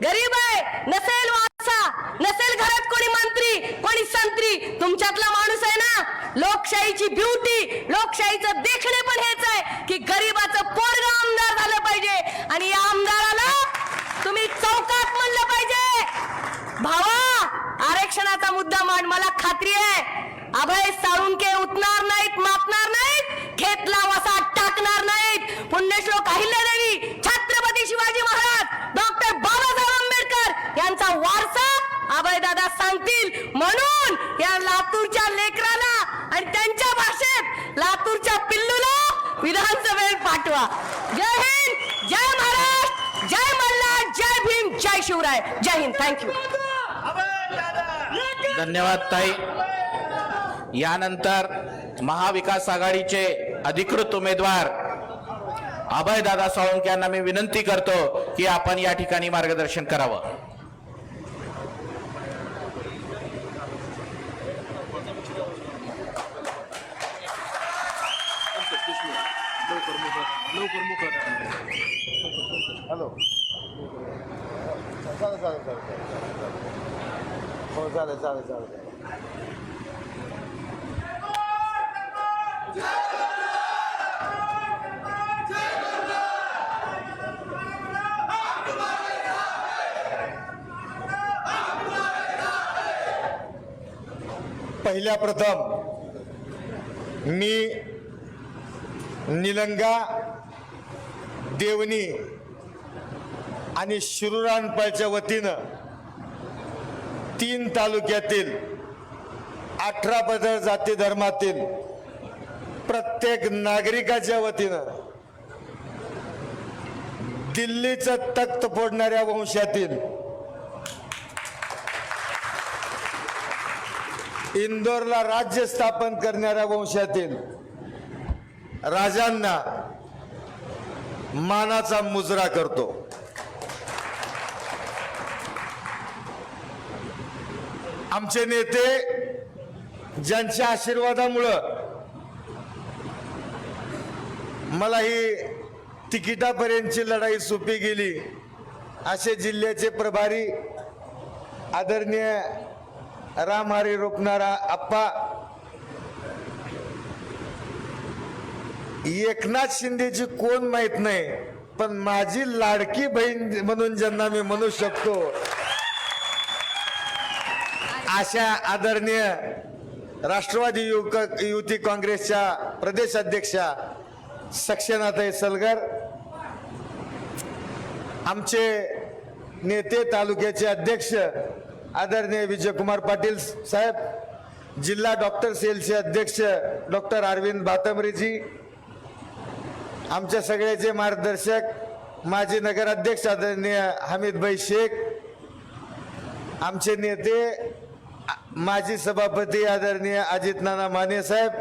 गरीब आहे, नसेल वारसा, नसेल घरात कोणी मंत्री, कोणी संत्री, तुमच्यातला माणूस आहे ना. लोकशाहीची ब्युटी, लोकशाहीचं देखणे पण हेच आहे की गरीबाचं पोरग आमदार झालं पाहिजे. आणि या आमदाराला तुम्ही चौकात म्हणलं पाहिजे, भावा आरक्षणाचा मुद्दा मांड. मला खात्री आहे अभय साळुंके उठणार नाहीत, मापणार नाहीत, घेतला वसा टाकणार नाहीत. पुण्यश्लोक अहिल्यादेवी, छत्रपती शिवाजी महाराज, डॉक्टर बाबासाहेब आंबेडकर यांचा वारसा अभयदादा सांगतील. म्हणून या लातूरच्या लेकराला आणि त्यांच्या भाषेत लातूरच्या पिल्लूला विधानसभेत पाठवा. जय हिंद, जय महाराष्ट्र, जय मल्हार, जय भीम, जय शिवराय, जय हिंद. थँक्यू. धन्यवाद ताई. यानंतर महाविकास आघाडीचे अधिकृत उमेदवार अभयदादा साळुंके यांना मी विनंती करतो की आपण या ठिकाणी मार्गदर्शन करावं. हॅलो, चालेल हो, चालेल. पहिल्या प्रथम मी निलंगा, देवणी आणि शिरूरानपालच्या वतीनं 3 तालुक्यातील 18 बदल जाती धर्मातील प्रत्येक नागरिकाच्या वतीनं दिल्लीचं तख्त फोडणाऱ्या वंशातील इंदोरला राज्य स्थापन करणाऱ्या वंशातील राजांना मानाचा मुजरा करतो. आमचे नेते ज्यांच्या आशीर्वादामुळं मला ही तिकिटापर्यंतची लढाई सोपी गेली, असे जिल्ह्याचे प्रभारी आदरणीय रामहरी रूपनारा आप्पा, एकनाथ शिंदेची कोण माहित नाही, पण माझी लाडकी बहीण म्हणून ज्यांना मी म्हणू शकतो अशा आदरणीय राष्ट्रवादी युवती काँग्रेसच्या प्रदेश अध्यक्षा सक्सेनाताई सलगर, आमचे नेते तालुक्याचे अध्यक्ष आदरणीय विजयकुमार पाटील साहेब, जिल्हा डॉक्टर सेलचे अध्यक्ष डॉक्टर अरविंद भातंबरेजी, आमच्या सगळ्याचे मार्गदर्शक माजी नगराध्यक्ष आदरणीय हमीदभाई शेख, आमचे नेते माजी सभापती आदरणीय अजित नाना माने साहेब,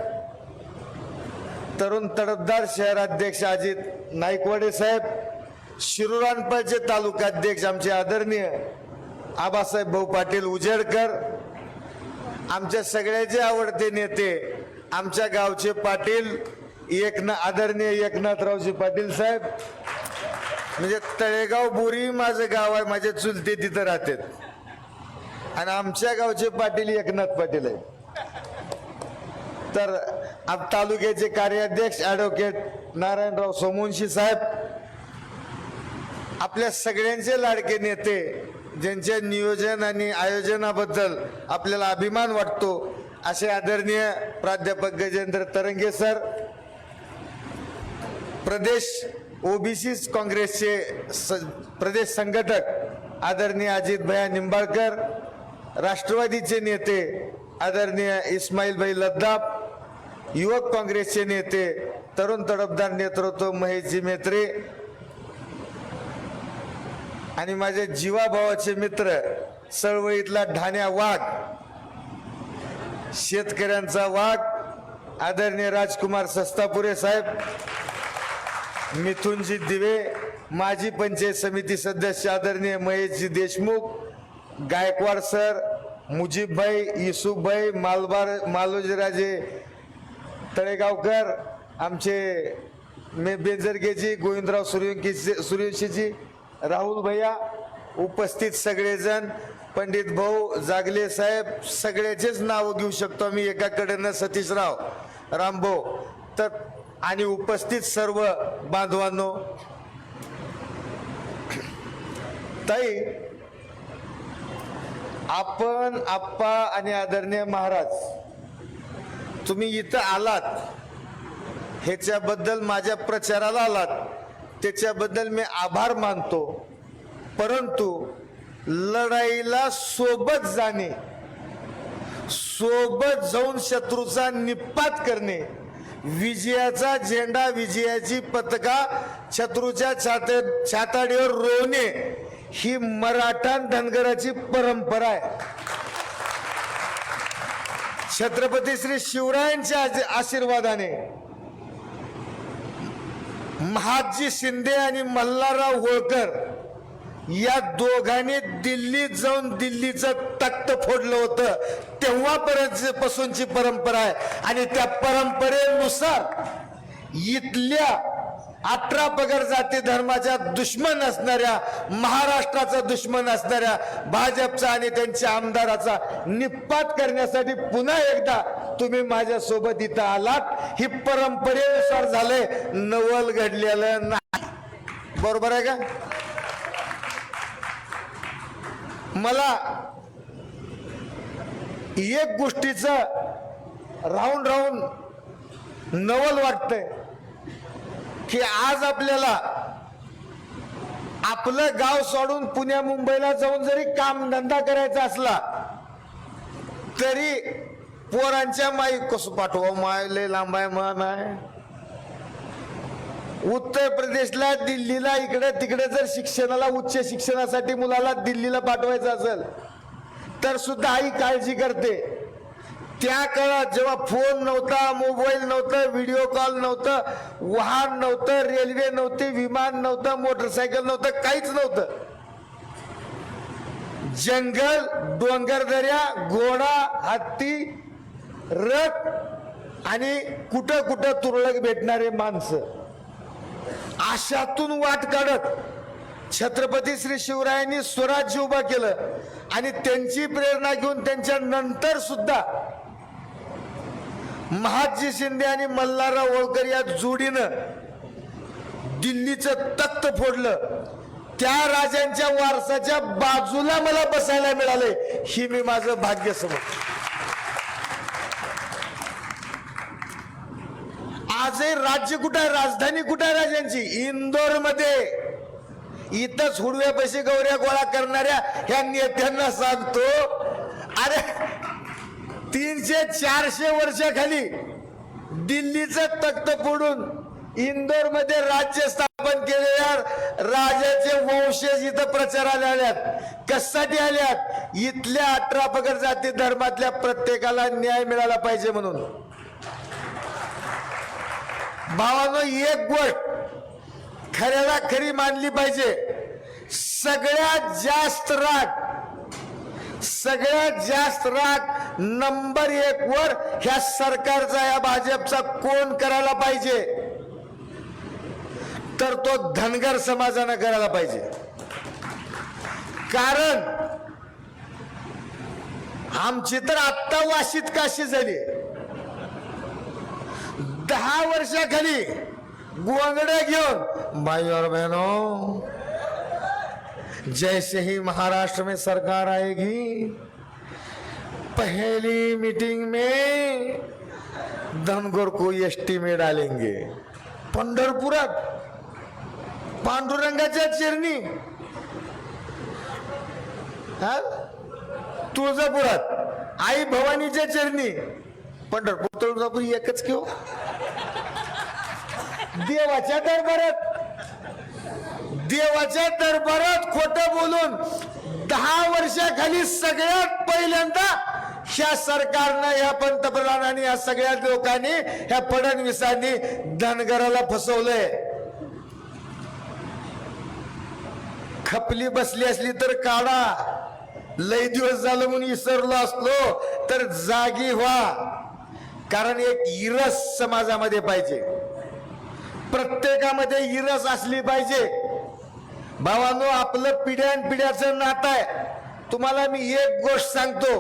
तरुण तडफदार शहराध्यक्ष अजित नाईकवाडे साहेब, शिरूरानपालचे तालुकाध्यक्ष आमचे आदरणीय आबासाहेब भाऊ पाटील उजेडकर, आमच्या सगळ्याचे आवडते नेते आमच्या गावचे पाटील आदरणीय एकनाथरावजी पाटील साहेब, म्हणजे तळेगाव बोरी माझं गाव आहे, माझे चुलते तिथं राहतात आणि आमच्या गावचे पाटील एकनाथ पाटील आहे. तर तालुक्याचे कार्याध्यक्ष ॲडव्होकेट नारायणराव सोमवंशी साहेब, आपल्या सगळ्यांचे लाडके नेते ज्यांच्या नियोजन आणि आयोजनाबद्दल आपल्याला अभिमान वाटतो असे आदरणीय प्राध्यापक गजेंद्र तरंगे सर, प्रदेश ओबीसी काँग्रेसचे प्रदेश संघटक आदरणीय अजित भैया निंबाळकर, राष्ट्रवादीचे नेते आदरणीय इस्माईल भाई लद्दाप, युवक काँग्रेसचे नेते तरुण तडफदार नेतृत्व महेशजी मेत्रे आणि माझे जीवाभावाचे मित्र चळवळीतला ढाण्या वाघ, शेतकऱ्यांचा वाघ आदरणीय राजकुमार सस्तापुरे साहेब, मिथुनजी दिवे, माजी पंचायत समिती सदस्य आदरणीय महेशजी देशमुख, गायकवाड सर, मुजीबभाई, युसुफभाई, मालोजीराजे तळेगावकर, आमचे बेंजरगेजी, गोविंदराव सूर्यवंशीजी, राहुल भैया, उपस्थित सगळेजण, पंडित भाऊ जागले साहेब, सगळ्याचेच नाव घेऊ शकतो मी एकाकडनं, सतीशराव रामभाऊ, तर आणि उपस्थित सर्व बांधवांनो. ताई, आपण आप्पा आणि आदरणीय महाराज तुम्ही इथं आलात ह्याच्याबद्दल, माझ्या प्रचाराला आलात त्याच्याबद्दल मी आभार मानतो, परंतु लढाईला सोबत जाणे, सोबत जाऊन शत्रूचा निपात करणे, विजयाचा झेंडा, विजयाची पताका शत्रूच्या छाताडीवर रोवणे ही मराठा धनगराची परंपरा आहे. छत्रपती श्री शिवरायांच्या आशीर्वादाने महादजी शिंदे आणि मल्हारराव होळकर या दोघांनी दिल्लीत जाऊन दिल्लीचं तख्त फोडलं होतं, तेव्हापर्यंत पासूनची परंपरा आहे आणि त्या परंपरेनुसार इथल्या 18 पगड जाती धर्माच्या दुश्मन असणाऱ्या, महाराष्ट्राचा दुश्मन असणाऱ्या भाजपचा आणि त्यांच्या आमदाराचा निपात करण्यासाठी पुन्हा एकदा तुम्ही माझ्या सोबत इथं आलात. ही परंपरेनुसार झालंय, नवल घडलेलं नाही. बरोबर आहे का? मला एक गोष्टीचं राहून राहून नवल वाटतंय की आज आपल्याला आपलं गाव सोडून पुण्या मुंबईला जाऊन जरी कामधंदा करायचा असला तरी पोरांच्या माई कसं पाठवा, माय लय लांब आहे, मान आहे. उत्तर प्रदेशला, दिल्लीला, इकडे तिकडे जर शिक्षणाला, उच्च शिक्षणासाठी मुलाला दिल्लीला पाठवायचं असेल तर सुद्धा आई काळजी करते. त्या काळात जेव्हा फोन नव्हता, मोबाईल नव्हतं, व्हिडिओ कॉल नव्हतं, वाहन नव्हतं, रेल्वे नव्हती, विमान नव्हतं, मोटरसायकल नव्हतं, काहीच नव्हतं. जंगल, डोंगरदऱ्या, घोडा, हत्ती, रथ आणि कुठं कुठं तुरळक भेटणारे माणसं, अशातून वाट काढत छत्रपती श्री शिवरायांनी स्वराज्य उभा केलं आणि त्यांची प्रेरणा घेऊन त्यांच्या नंतर सुद्धा महादजी शिंदे आणि मल्हारराव होळकर या जोडीनं दिल्लीचं तख्त फोडलं. त्या राजांच्या वारसाच्या बाजूला मला बसायला मिळाले, ही मी माझं भाग्य समजतो. आजही राज्य कुठं आहे, राजधानी कुठं आहे राजांची? इंदोर मध्ये. इथंच हुडव्या पैसे गौऱ्या गोळा करणाऱ्या ह्या नेत्यांना सांगतो, अरे 300-400 वर्षाखाली दिल्लीचं तख्त फोडून इंदोर मध्ये राज्य स्थापन केलेल्या राजाचे वंशज इथं प्रचाराला आल्यात. कशासाठी आल्यात? इथल्या 18 पगड जाती धर्मातल्या प्रत्येकाला न्याय मिळाला पाहिजे म्हणून. भावानो, एक गोष्ट खऱ्याला खरी मानली पाहिजे. सगळ्यात जास्त राग नंबर 1 वर ह्या सरकारचा, या भाजपचा कोण करायला पाहिजे? तर तो धनगर समाजानं करायला पाहिजे. कारण आमची तर आत्ता वाशीत काशी झाली. 10 वर्षाखाली गोंगडे घेऊन भाई और बहनों, जैसे ही महाराष्ट्र में सरकार आएगी, पहली मीटिंग में धनगर को एसटी में डालेंगे. पंढरपुरात पांडुरंगाच्या चरणी, तुळजापुरात आई भवानीच्या चरणी. पंढरपूर तुळजापूर एकच किंवा देवाच्या दरबारात खोटं बोलून 10 वर्षाखाली सगळ्यात पहिल्यांदा ह्या सरकारनं, ह्या पंतप्रधानांनी, ह्या सगळ्या लोकांनी, ह्या फडणवीसांनी धनगराला फसवलंय. खपली बसली असली तर काढा. लय दिवस झालं म्हणून विसरलो असलो तर जागी व्हा. कारण एक इरस समाजामध्ये पाहिजे, प्रत्येकामध्ये इरस असली पाहिजे. भावांनो, आपलं पिढ्यानपिढ्याचं नातं आहे. तुम्हाला मी एक गोष्ट सांगतो,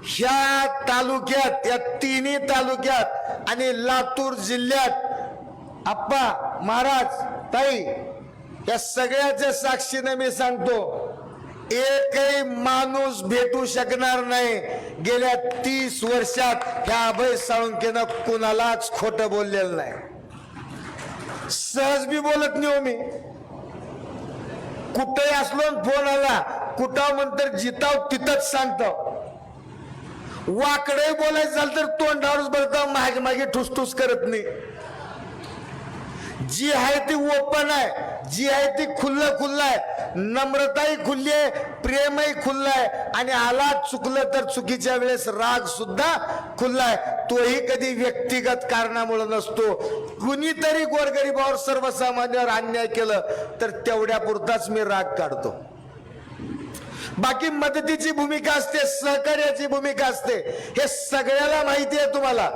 ह्या तालुक्यात, या तिन्ही तालुक्यात आणि लातूर जिल्ह्यात आप्पा, महाराज, ताई, या सगळ्याच्या साक्षीने मी सांगतो, एकही माणूस भेटू शकणार नाही गेल्या 30 वर्षात ह्या अभय साळुंकेनं कुणालाच खोटं बोललेलं नाही. सहज बी बोलत नाही हो मी. कुठेही असलो फोन आला, कुठं म्हणतर जिताव तिथंच सांगतो. वाकडे बोलायचं झालं तर तोंडावरच बोलतो, मागे मागे ठुसठुस करत नाही. जी आहे ती ओपन आहे, जी आहे ती खुल्लं आहे. नम्रताही खुल्ली आहे, प्रेमही खुल्लं आहे, आणि आला चुकलं तर चुकीच्या वेळेस राग सुद्धा खुल्ला आहे. तोही कधी व्यक्तिगत कारणामुळे नसतो. कुणीतरी गोरगरिबावर, सर्वसामान्यावर अन्याय केलं तर तेवढ्या पुरताच मी राग काढतो. बाकी मदतीची भूमिका असते, सहकार्याची भूमिका असते, हे सगळ्याला माहिती आहे तुम्हाला.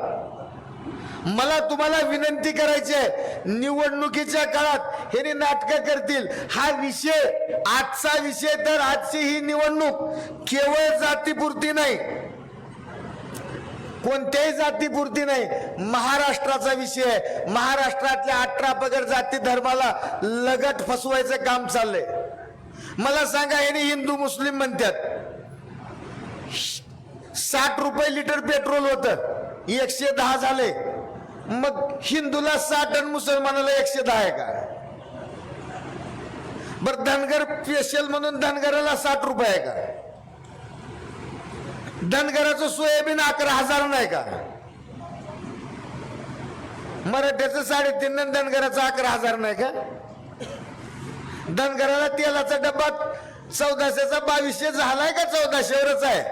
मला तुम्हाला विनंती करायची आहे, निवडणुकीच्या काळात हे नाटकं करतील. हा विषय, आजचा विषय, तर आजची ही निवडणूक केवळ जातीपुरती नाही, कोणत्याही जातीपुरती नाही, महाराष्ट्राचा विषय आहे. महाराष्ट्रातल्या 18 पगड जाती धर्माला लगट फसवायचं काम चाललंय. मला सांगा, हे हिंदू मुस्लिम म्हणतात. 60 रुपये लिटर पेट्रोल होतं, 110 झाले. मग हिंदूला 60 आणि मुसलमानाला 110 आहे का? बर, धनगर स्पेशल म्हणून धनगराला 60 रुपये आहे का? धनगराचं सोयाबीन 11,000 नाही का? मराठ्याचं 3.5 आणि धनगराचं 11,000 नाही का? धनगराला तेलाचा डब्बा 1400चा 2200 झालाय का 1400वरच आहे?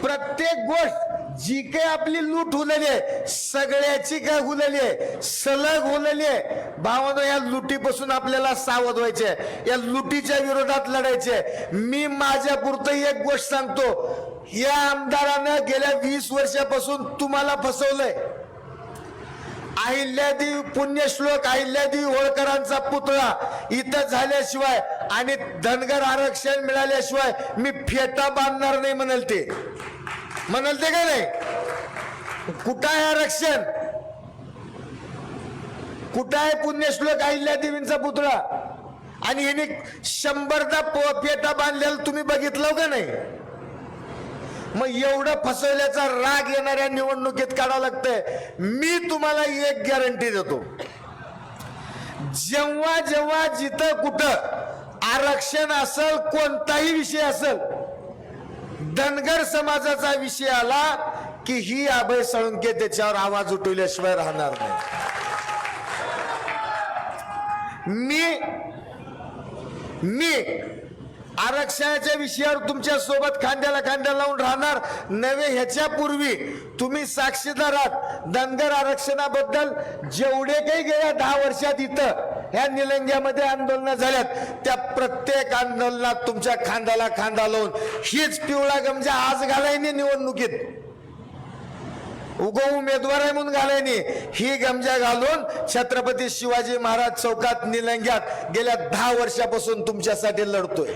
प्रत्येक गोष्ट जी काही आपली लूट हुलेली आहे, सगळ्याची काय हुलेली आहे, सलग हुलेली आहे. भावानो, या लुटीपासून आपल्याला सावध व्हायचे, या लुटीच्या विरोधात लढायचे. मी माझ्या पुरतं एक गोष्ट सांगतो, या आमदारानं गेल्या 20 वर्षापासून तुम्हाला फसवलंय. अहिल्यादेवी, पुण्यश्लोक अहिल्यादेवी होळकरांचा पुतळा इथं झाल्याशिवाय आणि धनगर आरक्षण मिळाल्याशिवाय मी फेटा बांधणार नाही म्हणाल ते का नाही? कुठं आहे आरक्षण? कुठं आहे पुण्यश्लोक अहिल्यादेवींचा पुतळा? आणि यांनी 100दा फेटा बांधलेला तुम्ही बघितलं का नाही? मग एवढं फसवल्याचा राग येणाऱ्या निवडणुकीत काढावं लागतंय. मी तुम्हाला एक गॅरंटी देतो, जेव्हा जेव्हा जिथं कुठं आरक्षण असेल, कोणताही विषय असेल, धनगर समाजाचा विषय आला की ही अभय साळुंखे त्याच्यावर आवाज उठवल्याशिवाय राहणार नाही. मी आरक्षणाच्या विषयावर तुमच्या सोबत खांद्याला खांद्या लावून राहणार नव्हे. ह्याच्या पूर्वी तुम्ही साक्षीदार आहात. धनगर आरक्षणाबद्दल जेवढे काही गेल्या 10 वर्षात इथं ह्या निलंग्यामध्ये आंदोलनं झाल्यात, त्या प्रत्येक आंदोलनात तुमच्या खांद्याला खांदा लावून हीच पिवळा गमजा आज घालायनी निवडणुकीत, उगो उमेदवार आहे म्हणून घालायनी, ही गमजा घालून छत्रपती शिवाजी महाराज चौकात निलंग्यात गेल्या 10 वर्षापासून तुमच्यासाठी लढतोय.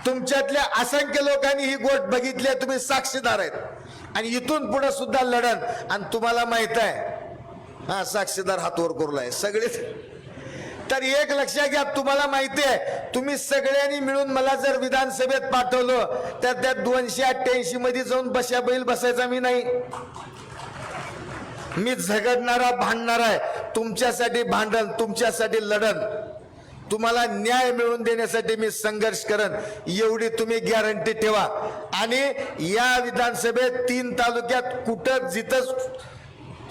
तुमच्यातल्या असंख्य लोकांनी ही गोष्ट बघितली, तुम्ही साक्षीदार आहेत आणि इथून पुढे सुद्धा लढन. आणि तुम्हाला माहित आहे, हा साक्षीदार हात वर करूलाय सगळेच. तर एक लक्षात घ्या, तुम्हाला माहिती आहे, तुम्ही सगळ्यांनी मिळून मला जर विधानसभेत पाठवलं तर त्या 288 मध्ये जाऊन बैल बसायचा मी नाही. मी झगडणारा, भांडणार आहे, तुमच्यासाठी भांडण, तुमच्यासाठी लढन, तुम्हाला न्याय मिळवून देण्यासाठी मी संघर्ष करन, एवढी तुम्ही गॅरंटी ठेवा. आणि या विधानसभेत 3 तालुक्यात कुठं जिथं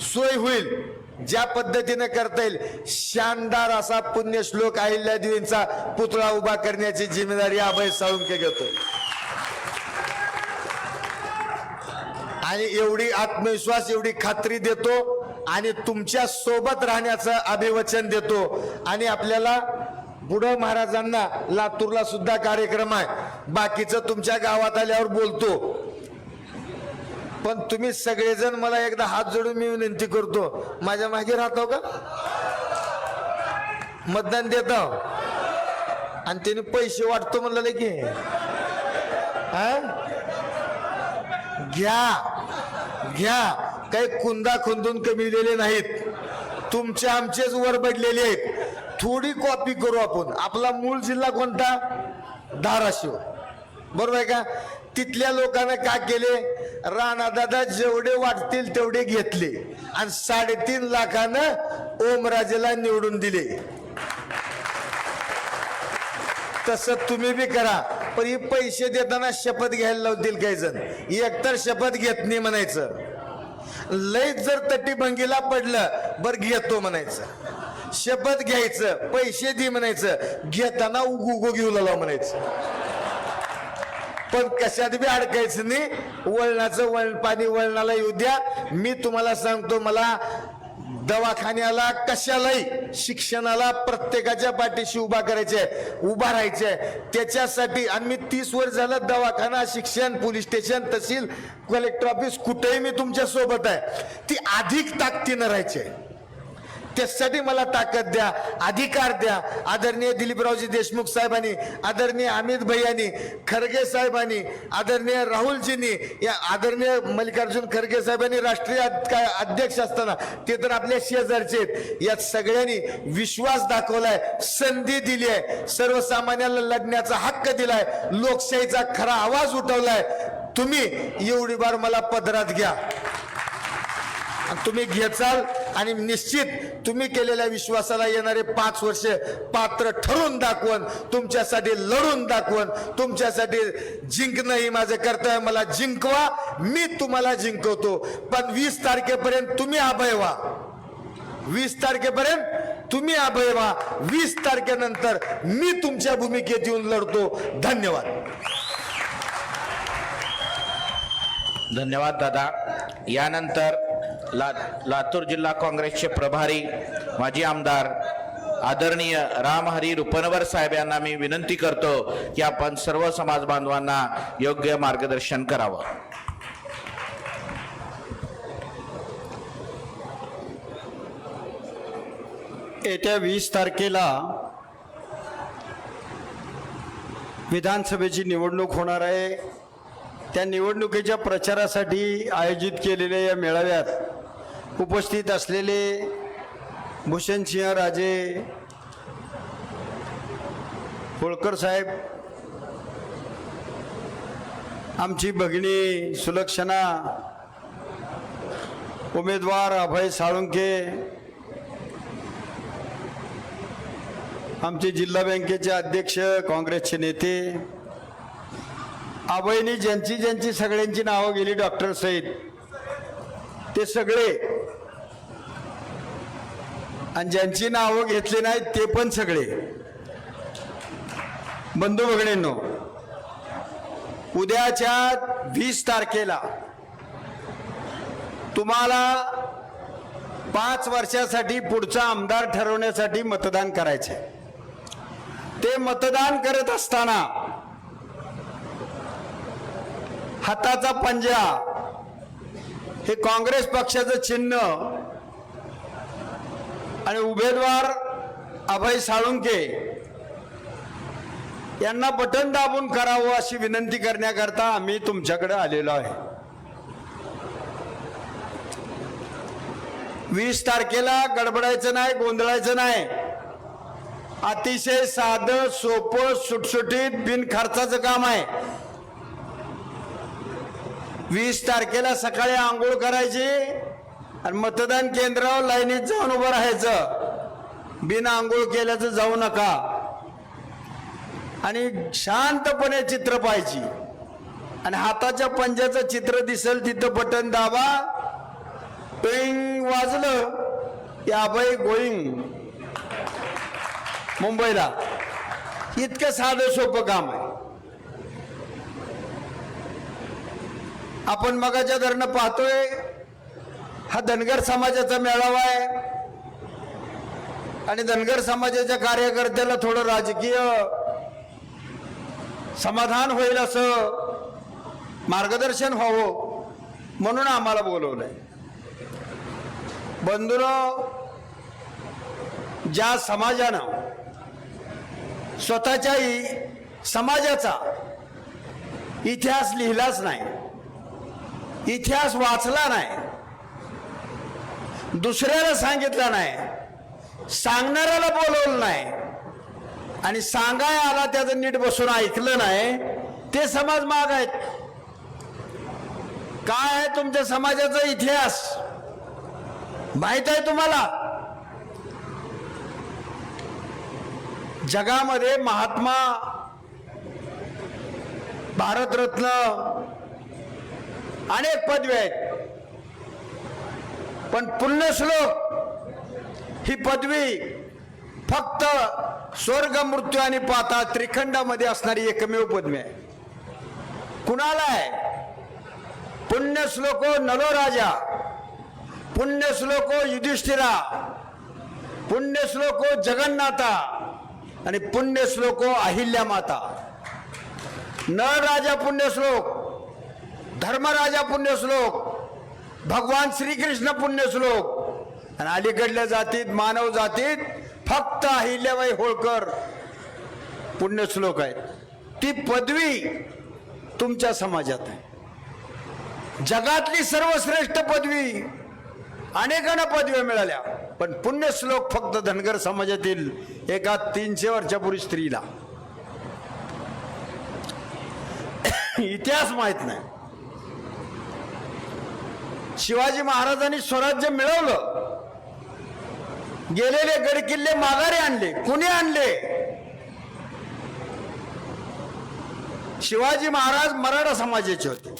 सोय होईल, ज्या पद्धतीने करता येईल, शानदार असा पुण्यश्लोक अहिल्यादेवींचा पुतळा उभा करण्याची जिम्मेदारी अभय साळुंखे घेतो. आणि एवढी आत्मविश्वास, एवढी खात्री देतो आणि तुमच्या सोबत राहण्याचं अभिवचन देतो. आणि आपल्याला पुढं महाराजांना लातूरला सुद्धा कार्यक्रम आहे, बाकीचं तुमच्या गावात आल्यावर बोलतो. पण तुम्ही सगळेजण मला एकदा हात जोडून मी विनंती करतो, माझ्या मागे राहतो का, मतदान देतो. आणि त्याने पैसे वाटतो म्हणलं की घ्या घ्या, काही कुंदा खुंदून कमिलेले नाहीत, तुमचे आमचेच वर पडलेले आहेत. थोडी कॉपी करू आपण. आपला मूळ जिल्हा कोणता? धाराशिव, बरोबर आहे का? तिथल्या लोकांना काय केले, राणादादा जेवढे वाटतील तेवढे घेतले आणि 3.5 लाखानं ओमराजेला निवडून दिले. तसं तुम्ही बी करा. पण ही पैसे देताना शपथ घ्यायला लावतील काही जण. एकतर शपथ घेत नाही म्हणायचं, लय जर तटीभंगीला पडलं बर घेतो म्हणायचं, शपथ घ्यायचं, पैसे दे म्हणायचं, घेताना उगू घेऊ लाव म्हणायचं. पण कशात बी अडकायचं नाही. वळणाचं वळण पाणी वळणाला येऊ द्या. मी तुम्हाला सांगतो, मला दवाखान्याला कशालाही शिक्षणाला प्रत्येकाच्या पाठीशी उभा करायचे, उभा राहायचे. त्याच्यासाठी आणि मी 30 वर्ष झालं दवाखाना, शिक्षण, पोलीस स्टेशन, तहसील, कलेक्टर ऑफिस, कुठेही मी तुमच्या सोबत आहे. ती अधिक ताकदीनं राहायचे, त्यासाठी मला ताकद द्या, अधिकार द्या. आदरणीय दिलीपरावजी देशमुख साहेबांनी, आदरणीय अमित भैयांनी, खरगे साहेबांनी, आदरणीय राहुलजींनी, या आदरणीय मल्लिकार्जुन खरगे साहेबांनी राष्ट्रीय अध्यक्ष असताना ते तर आपल्या शेजारचे आहेत, या सगळ्यांनी विश्वास दाखवलाय, संधी दिली आहे, सर्वसामान्याला लढण्याचा हक्क दिलाय, लोकशाहीचा खरा आवाज उठवलाय. तुम्ही एवढी बार मला पदरात घ्या, तुम्ही घेचाल आणि निश्चित तुम्ही केलेल्या विश्वासाला येणारे 5 वर्ष पात्र ठरून दाखवून, तुमच्यासाठी लढून दाखवून, तुमच्यासाठी जिंकणं ही माझं कर्तव्य. मला जिंकवा, मी तुम्हाला जिंकवतो. पण 20 तारखेपर्यंत तुम्ही अभय व्हा. 20 तारखेपर्यंत तुम्ही अभय व्हा. 20 तारखेनंतर मी तुमच्या भूमिकेत येऊन लढतो. धन्यवाद. धन्यवाद दादा. यानंतर लातूर जिल्हा काँग्रेसचे प्रभारी माजी आमदार आदरणीय रामहरी रुपनवर साहेब यांना मी विनंती करतो की आपण सर्व समाज बांधवांना योग्य मार्गदर्शन करावं. येत्या 20 तारखेला विधानसभेची निवडणूक होणार आहे. त्या निवडणुकीच्या प्रचारासाठी आयोजित केलेल्या या मेळाव्यात उपस्थित असलेले भूषणसिंह राजे होळकर साहेब, आमची भगिनी सुलक्षणा, उमेदवार अभय साळुंखे, आमचे जिल्हा बँकेचे अध्यक्ष, काँग्रेसचे नेते, आबाईंनी ज्यांची ज्यांची सगळ्यांची नावं गेली डॉक्टर सहित, ते सगळे, आणि ज्यांची नावं घेतली नाहीत ते पण सगळे. बंधू भगिनींनो, उद्याच्या 20 तारखेला तुम्हाला 5 वर्षासाठी पुढचा आमदार ठरवण्यासाठी मतदान करायचं आहे. ते मतदान करत असताना हाताचा पंजा हे काँग्रेस पक्षाचं चिन्ह आणि उमेदवार अभय साळुंके यांना बटन दाबून करावं अशी विनंती करण्याकरता आम्ही तुमच्याकडे आलेलो आहे. 20 तारखेला गडबडायचं नाही, गोंधळायचं नाही. अतिशय साधं, सोपं, सुटसुटीत, बिनखर्चाचं काम आहे. 20 तारखेला सकाळी आंघोळ करायची आणि मतदान केंद्रावर लाईनीत जाऊन उभं राहायचं. बिना आंघोळ केल्याचं जाऊ नका आणि शांतपणे चित्र पाहायची आणि हाताच्या पंजाचं चित्र दिसेल तिथं बटन दाबा. टिंग वाजलं की अभय गोईंग मुंबईला. इतकं साधं सोपं काम आहे. आपण मगाच्या धरणं पाहतोय, हा धनगर समाजाचा मेळावा आहे आणि धनगर समाजाच्या कार्यकर्त्याला थोडं राजकीय समाधान होईल असं मार्गदर्शन व्हावं म्हणून आम्हाला बोलवलंय. बंधूंनो, ज्या समाजानं स्वतःच्या समाजाचा इतिहास लिहिलाच नाही, इतिहास वाचला नाही, दुसऱ्याला सांगितलं नाही, सांगणाऱ्याला बोलवलं नाही आणि सांगाय आला त्याचं नीट बसून ऐकलं नाही, ते समाज माग आहेत. काय आहे तुमच्या समाजाचा इतिहास माहित आहे तुम्हाला? जगामध्ये महात्मा, भारतरत्न, अनेक पदवी आहेत, पण पुण्यश्लोक ही पदवी फक्त स्वर्ग, मृत्यू आणि पाताळ त्रिखंडामध्ये असणारी एकमेव पदवी आहे. कुणाला आहे? पुण्यश्लोको नलो राजा, पुण्यश्लोको युधिष्ठिरा, पुण्यश्लोको जगन्नाथा आणि पुण्यश्लोको अहिल्या माता. नळ राजा पुण्यश्लोक, धर्मराजा पुण्यश्लोक, भगवान श्रीकृष्ण पुण्यश्लोक आणि अलीकडल्या जातीत, मानव जातीत फक्त अहिल्याबाई होळकर पुण्यश्लोक आहेत. ती पदवी तुमच्या समाजात आहे. जगातली सर्वश्रेष्ठ पदवी, अनेकांना पदव्या मिळाल्या, पण पुण्यश्लोक फक्त धनगर समाजातील एका 300 वर्षापूर्वी स्त्रीला. इतिहास माहित नाही. शिवाजी महाराजांनी स्वराज्य मिळवलं, गेलेले गडकिल्ले माघारी आणले. कुणी आणले? शिवाजी महाराज मराठा समाजाचे होते.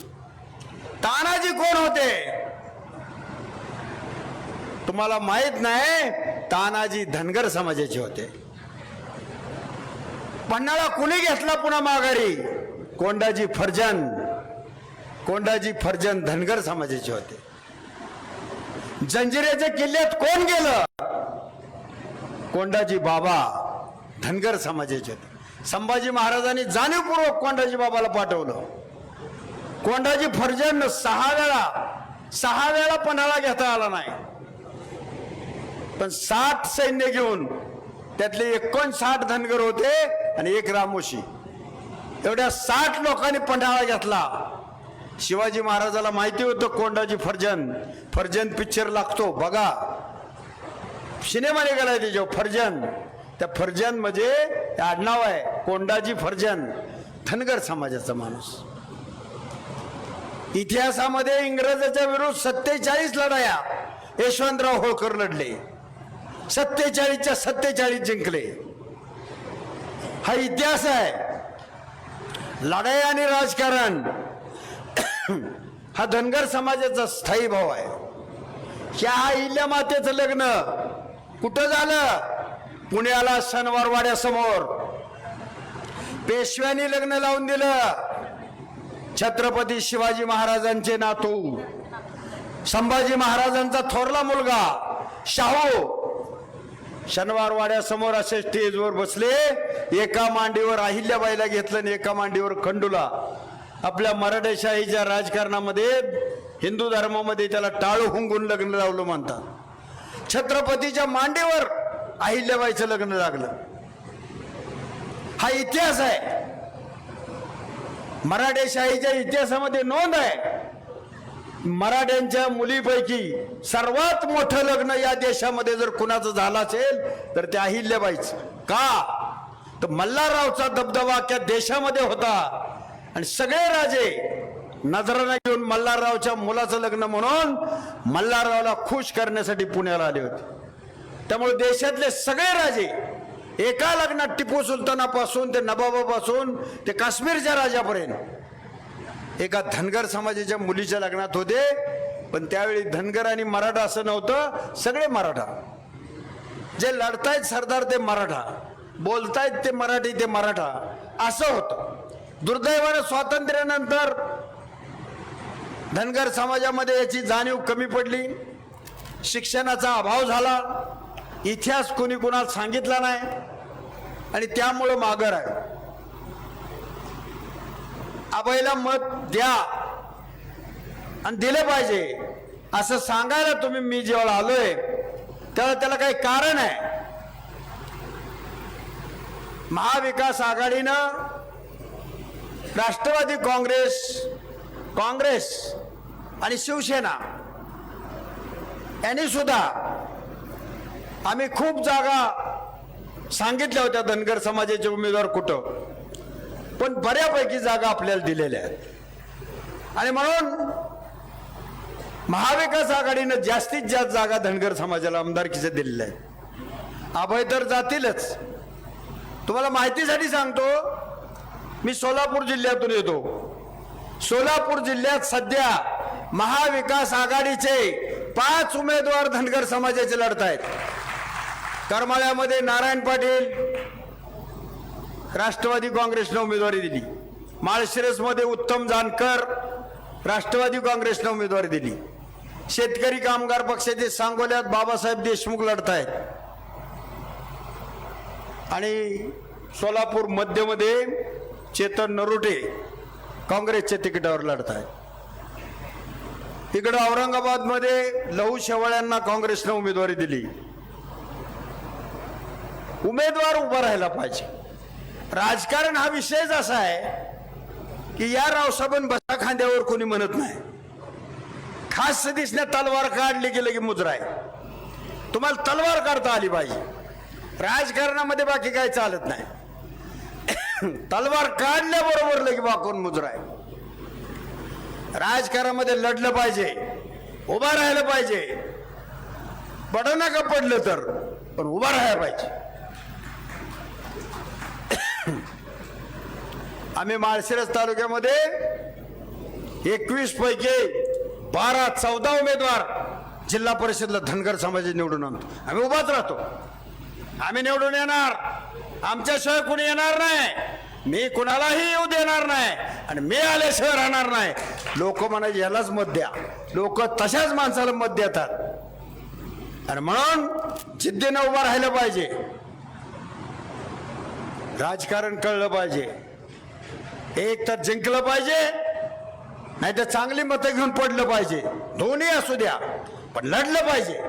तानाजी कोण होते? तुम्हाला माहित नाही? तानाजी धनगर समाजाचे होते. पन्हाळा कुणी घेतला पुन्हा माघारी? कोंडाजी फर्जन. कोंडाजी फर्जन धनगर समाजाचे होते. जंजिऱ्याच्या किल्ल्यात कोण गेलं? कोंडाजी बाबा धनगर समाजाचे होते. संभाजी महाराजांनी जाणीवपूर्वक कोंडाजी बाबाला पाठवलं. कोंडाजी फर्जन 6 वेळा पन्हाळा घेता आला नाही, पण 60 सैन्य घेऊन, त्यातले 59 धनगर होते आणि 1 रामोशी, एवढ्या 60 लोकांनी पन्हाळा घेतला. शिवाजी महाराजाला माहिती होतं कोंडाजी फर्जन. फर्जन पिक्चर लागतो बघा, सिनेमा निघालाय त्याच्यावर फर्जन. त्या फर्जन म्हणजे आडनाव आहे कोंडाजी फर्जन, धनगर समाजाचा माणूस. इतिहासामध्ये इंग्रजाच्या विरुद्ध 47 लढाया यशवंतराव होळकर लढले. 47च्या 47 जिंकले. हा इतिहास आहे. लढाई आणि राजकारण हा धनगर समाजाचा स्थायी भाव आहे. ह्या अहिल्या मातेचं लग्न कुठं झालं? पुण्याला शनिवार वाड्यासमोर पेशव्यांनी लग्न लावून दिलं. छत्रपती शिवाजी महाराजांचे नातू संभाजी महाराजांचा थोरला मुलगा शाहू शनिवार वाड्यासमोर असे स्टेजवर बसले. एका मांडीवर अहिल्याबाईला घेतलं आणि एका मांडीवर खंडूला. आपल्या मराठेशाहीच्या राजकारणामध्ये हिंदू धर्मामध्ये त्याला टाळू हुंगून लग्न लावलं म्हणतात. छत्रपतीच्या मांडीवर अहिल्याबाईचं लग्न लागलं. हा इतिहास आहे. मराठेशाहीच्या इतिहासामध्ये नोंद आहे. मराठ्यांच्या मुलीपैकी सर्वात मोठं लग्न या देशामध्ये जर कुणाचं झालं असेल तर ते अहिल्याबाईचं. का? तर मल्हाररावचा दबदबा अख्ख्या देशामध्ये होता आणि सगळे राजे नजराना घेऊन मल्हाररावच्या मुलाचं लग्न म्हणून मल्हाररावला खुश करण्यासाठी पुण्याला आले होते. त्यामुळे देशातले सगळे राजे एका लग्नात टिपू सुलतानापासून ते नवाबापासून ते काश्मीरच्या राजापर्यंत एका धनगर समाजाच्या मुलीच्या लग्नात होते. पण त्यावेळी धनगर आणि मराठा असं नव्हतं. सगळे मराठा. जे लढतायत सरदार ते मराठा, बोलतायत ते मराठी ते मराठा, असं होतं. दुर्दैवानं स्वातंत्र्यानंतर धनगर समाजामध्ये याची जाणीव कमी पडली. शिक्षणाचा अभाव झाला. इतिहास कोणी कुणाला सांगितला नाही आणि त्यामुळं माघार आहे. आबाईला मत द्या आणि दिलं पाहिजे असं सांगायला तुम्ही मी जेव्हा आलोय तेव्हा त्याला काही कारण आहे. महाविकास आघाडीनं राष्ट्रवादी काँग्रेस आणि शिवसेना यांनी सुद्धा आम्ही खूप जागा सांगितल्या होत्या धनगर समाजाचे उमेदवार कुठं, पण बऱ्यापैकी जागा आपल्याला दिलेल्या आहेत. आणि म्हणून महाविकास आघाडीनं जास्तीत जास्त जागा धनगर समाजाला आमदारकीच्या दिलेल्या आहेत. अभय तर जातीलच. तुम्हाला माहितीसाठी सांगतो, मी सोलापूर जिल्ह्यातून येतो. सोलापूर जिल्ह्यात सध्या महाविकास आघाडीचे 5 उमेदवार धनगर समाजाचे लढत आहेत. करमाळ्यामध्ये नारायण पाटील राष्ट्रवादी काँग्रेसनं उमेदवारी दिली. माळशिरसमध्ये उत्तम जानकर राष्ट्रवादी काँग्रेसनं उमेदवारी दिली. शेतकरी कामगार पक्षाचे सांगोल्यात बाबासाहेब देशमुख लढत आहेत आणि सोलापूर मध्यमध्ये चेतन नरोटे काँग्रेसच्या तिकिटावर लढत आहेत. इकडं औरंगाबादमध्ये लहू शेवाळ्यांना काँग्रेसनं उमेदवारी दिली. उमेदवार उभा राहायला पाहिजे. राजकारण हा विषयच असा आहे की या रावसाहेबांनी बसा खांद्यावर कोणी म्हणत नाही. खास दिसण्या तलवार काढली गेलं की मुजरा आहे. तुम्हाला तलवार काढता आली पाहिजे. राजकारणामध्ये बाकी काही चालत नाही. तलवार काढल्याबरोबर लगे वाकून मुजरा आहे. राजकारणामध्ये लढलं पाहिजे, उभा राहायला पाहिजे. पडं नका पडलं तर, पण उभा राहायला पाहिजे. आम्ही माळशिरस तालुक्यामध्ये 21 पैकी 12-14 उमेदवार जिल्हा परिषदला धनगर समाज निवडून आणतो. आम्ही उभाच राहतो. आम्ही निवडून येणार. आमच्याशिवाय कुणी येणार नाही. मी कुणालाही येऊ देणार नाही आणि मी आल्याशिवाय राहणार नाही. लोक म्हणायचे यालाच मत द्या. लोक तशाच माणसाला मत देतात. आणि म्हणून जिद्दीनं उभा राहिलं पाहिजे. राजकारण कळलं पाहिजे. एक तर जिंकलं पाहिजे, नाही तर चांगली मतं घेऊन पडलं पाहिजे. दोन्ही असू द्या, पण लढलं पाहिजे.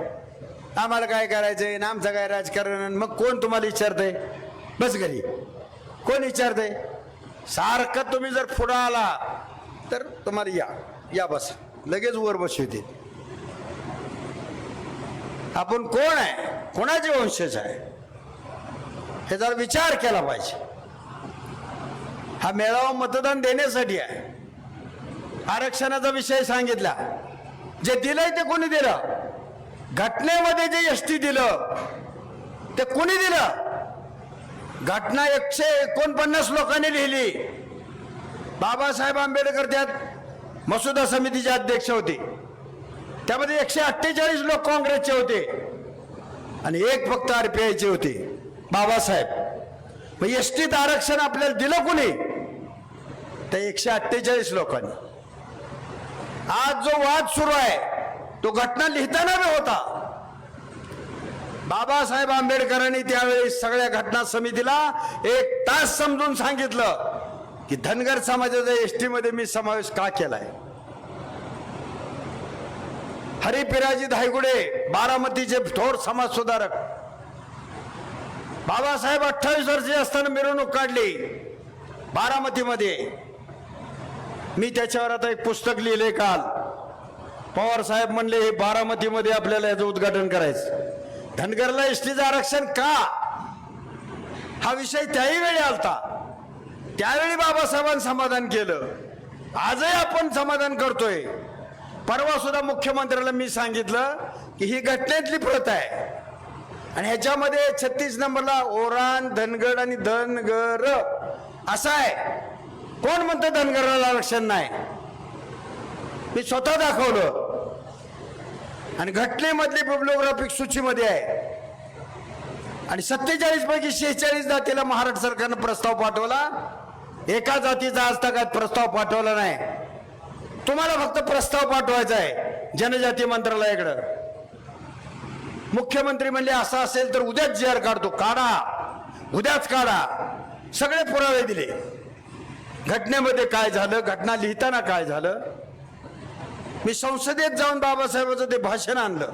आम्हाला काय करायचंय ना आमचं काय राजकारण. मग कोण तुम्हाला विचारतंय? बस घरी. कोण विचारतंय? सारखं तुम्ही जर पुढं आला तर तुम्हाला या बस लगेच वर बसवते. आपण कोण आहे, कोणाचे वंशज आहे हे जर विचार केला पाहिजे. हा मेळावा मतदान देण्यासाठी आहे. आरक्षणाचा विषय सांगितला. जे दिलंय ते कोणी दिलं? घटनेमध्ये जे एसटी दिलं ते कोणी दिलं? घटना 149 लोकांनी लिहिली. बाबासाहेब आंबेडकर त्यात मसुदा समितीचे अध्यक्ष होते. त्यामध्ये 148 लोक काँग्रेसचे होते आणि एक फक्त आरपीआयचे होते, बाबासाहेब. मग एसटीत आरक्षण आपल्याला दिलं कोणी? त्या 148 लोकांनी. आज जो वाद सुरू आहे तो घटना लिहिताना बी होता. बाबासाहेब आंबेडकरांनी त्यावेळी सगळ्या घटना समितीला 1 तास समजून सांगितलं की धनगर समाजाचा एसटी मध्ये मी समावेश का केलाय. हरिपिराजी धायगुडे बारामतीचे थोर समाज सुधारक, बाबासाहेब 28 वर्षे असताना मिरवणूक काढली बारामतीमध्ये. मी त्याच्यावर आता एक पुस्तक लिहिले काल. पवार साहेब म्हणले हे बारामतीमध्ये आपल्याला याचं उद्घाटन करायचं. धनगरला एसटीचं आरक्षण का, हा विषय त्याही वेळी आलता. त्यावेळी बाबासाहेबांनी समाधान केलं. आजही आपण समाधान करतोय. परवा सुद्धा मुख्यमंत्र्याला मी सांगितलं की ही घटनेतली प्रत आहे आणि ह्याच्यामध्ये 36 नंबरला ओरान, धनगड आणि धनगर असं आहे. कोण म्हणतं धनगराला आरक्षण नाही? मी स्वतः दाखवलं आणि घटनेमधली बिब्लिओग्राफिक सूचीमध्ये आहे. आणि 47 पैकी 46 जातीला महाराष्ट्र सरकारनं प्रस्ताव पाठवला. एका जातीचा आज तक प्रस्ताव पाठवला नाही. तुम्हाला फक्त प्रस्ताव पाठवायचा आहे जनजाती मंत्रालयाकडं. मुख्यमंत्री म्हणले असं असेल तर उद्याच जी.आर काढतो. काढा, उद्याच काढा. सगळे पुरावे दिले. घटनेमध्ये काय झालं, घटना लिहिताना काय झालं. मी संसदेत जाऊन बाबासाहेबांचं ते भाषण आणलं.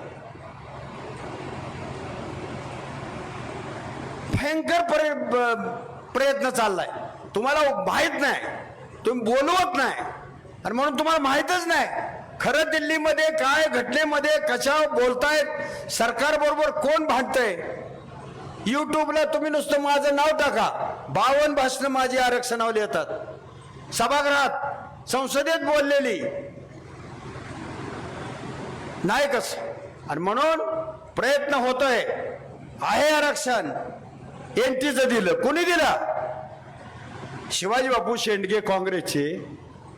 भयंकर प्रयत्न चाललाय. तुम्हाला माहित नाही, तुम्ही बोलवत नाही आणि म्हणून तुम्हाला माहितच नाही खरं दिल्लीमध्ये काय, घटनेमध्ये कशावर बोलतायत, सरकार बरोबर कोण भांडतंय. युट्यूबला तुम्ही नुसतं माझं नाव टाका, 52 भाषणं माझी आरक्षणावर येतात. सभागृहात संसदेत बोललेली नाही कसं. आणि म्हणून प्रयत्न होतोय. आहे आरक्षण, एनटीचं दिलं. कोणी दिलं? शिवाजी बापू शेंडगे काँग्रेसचे,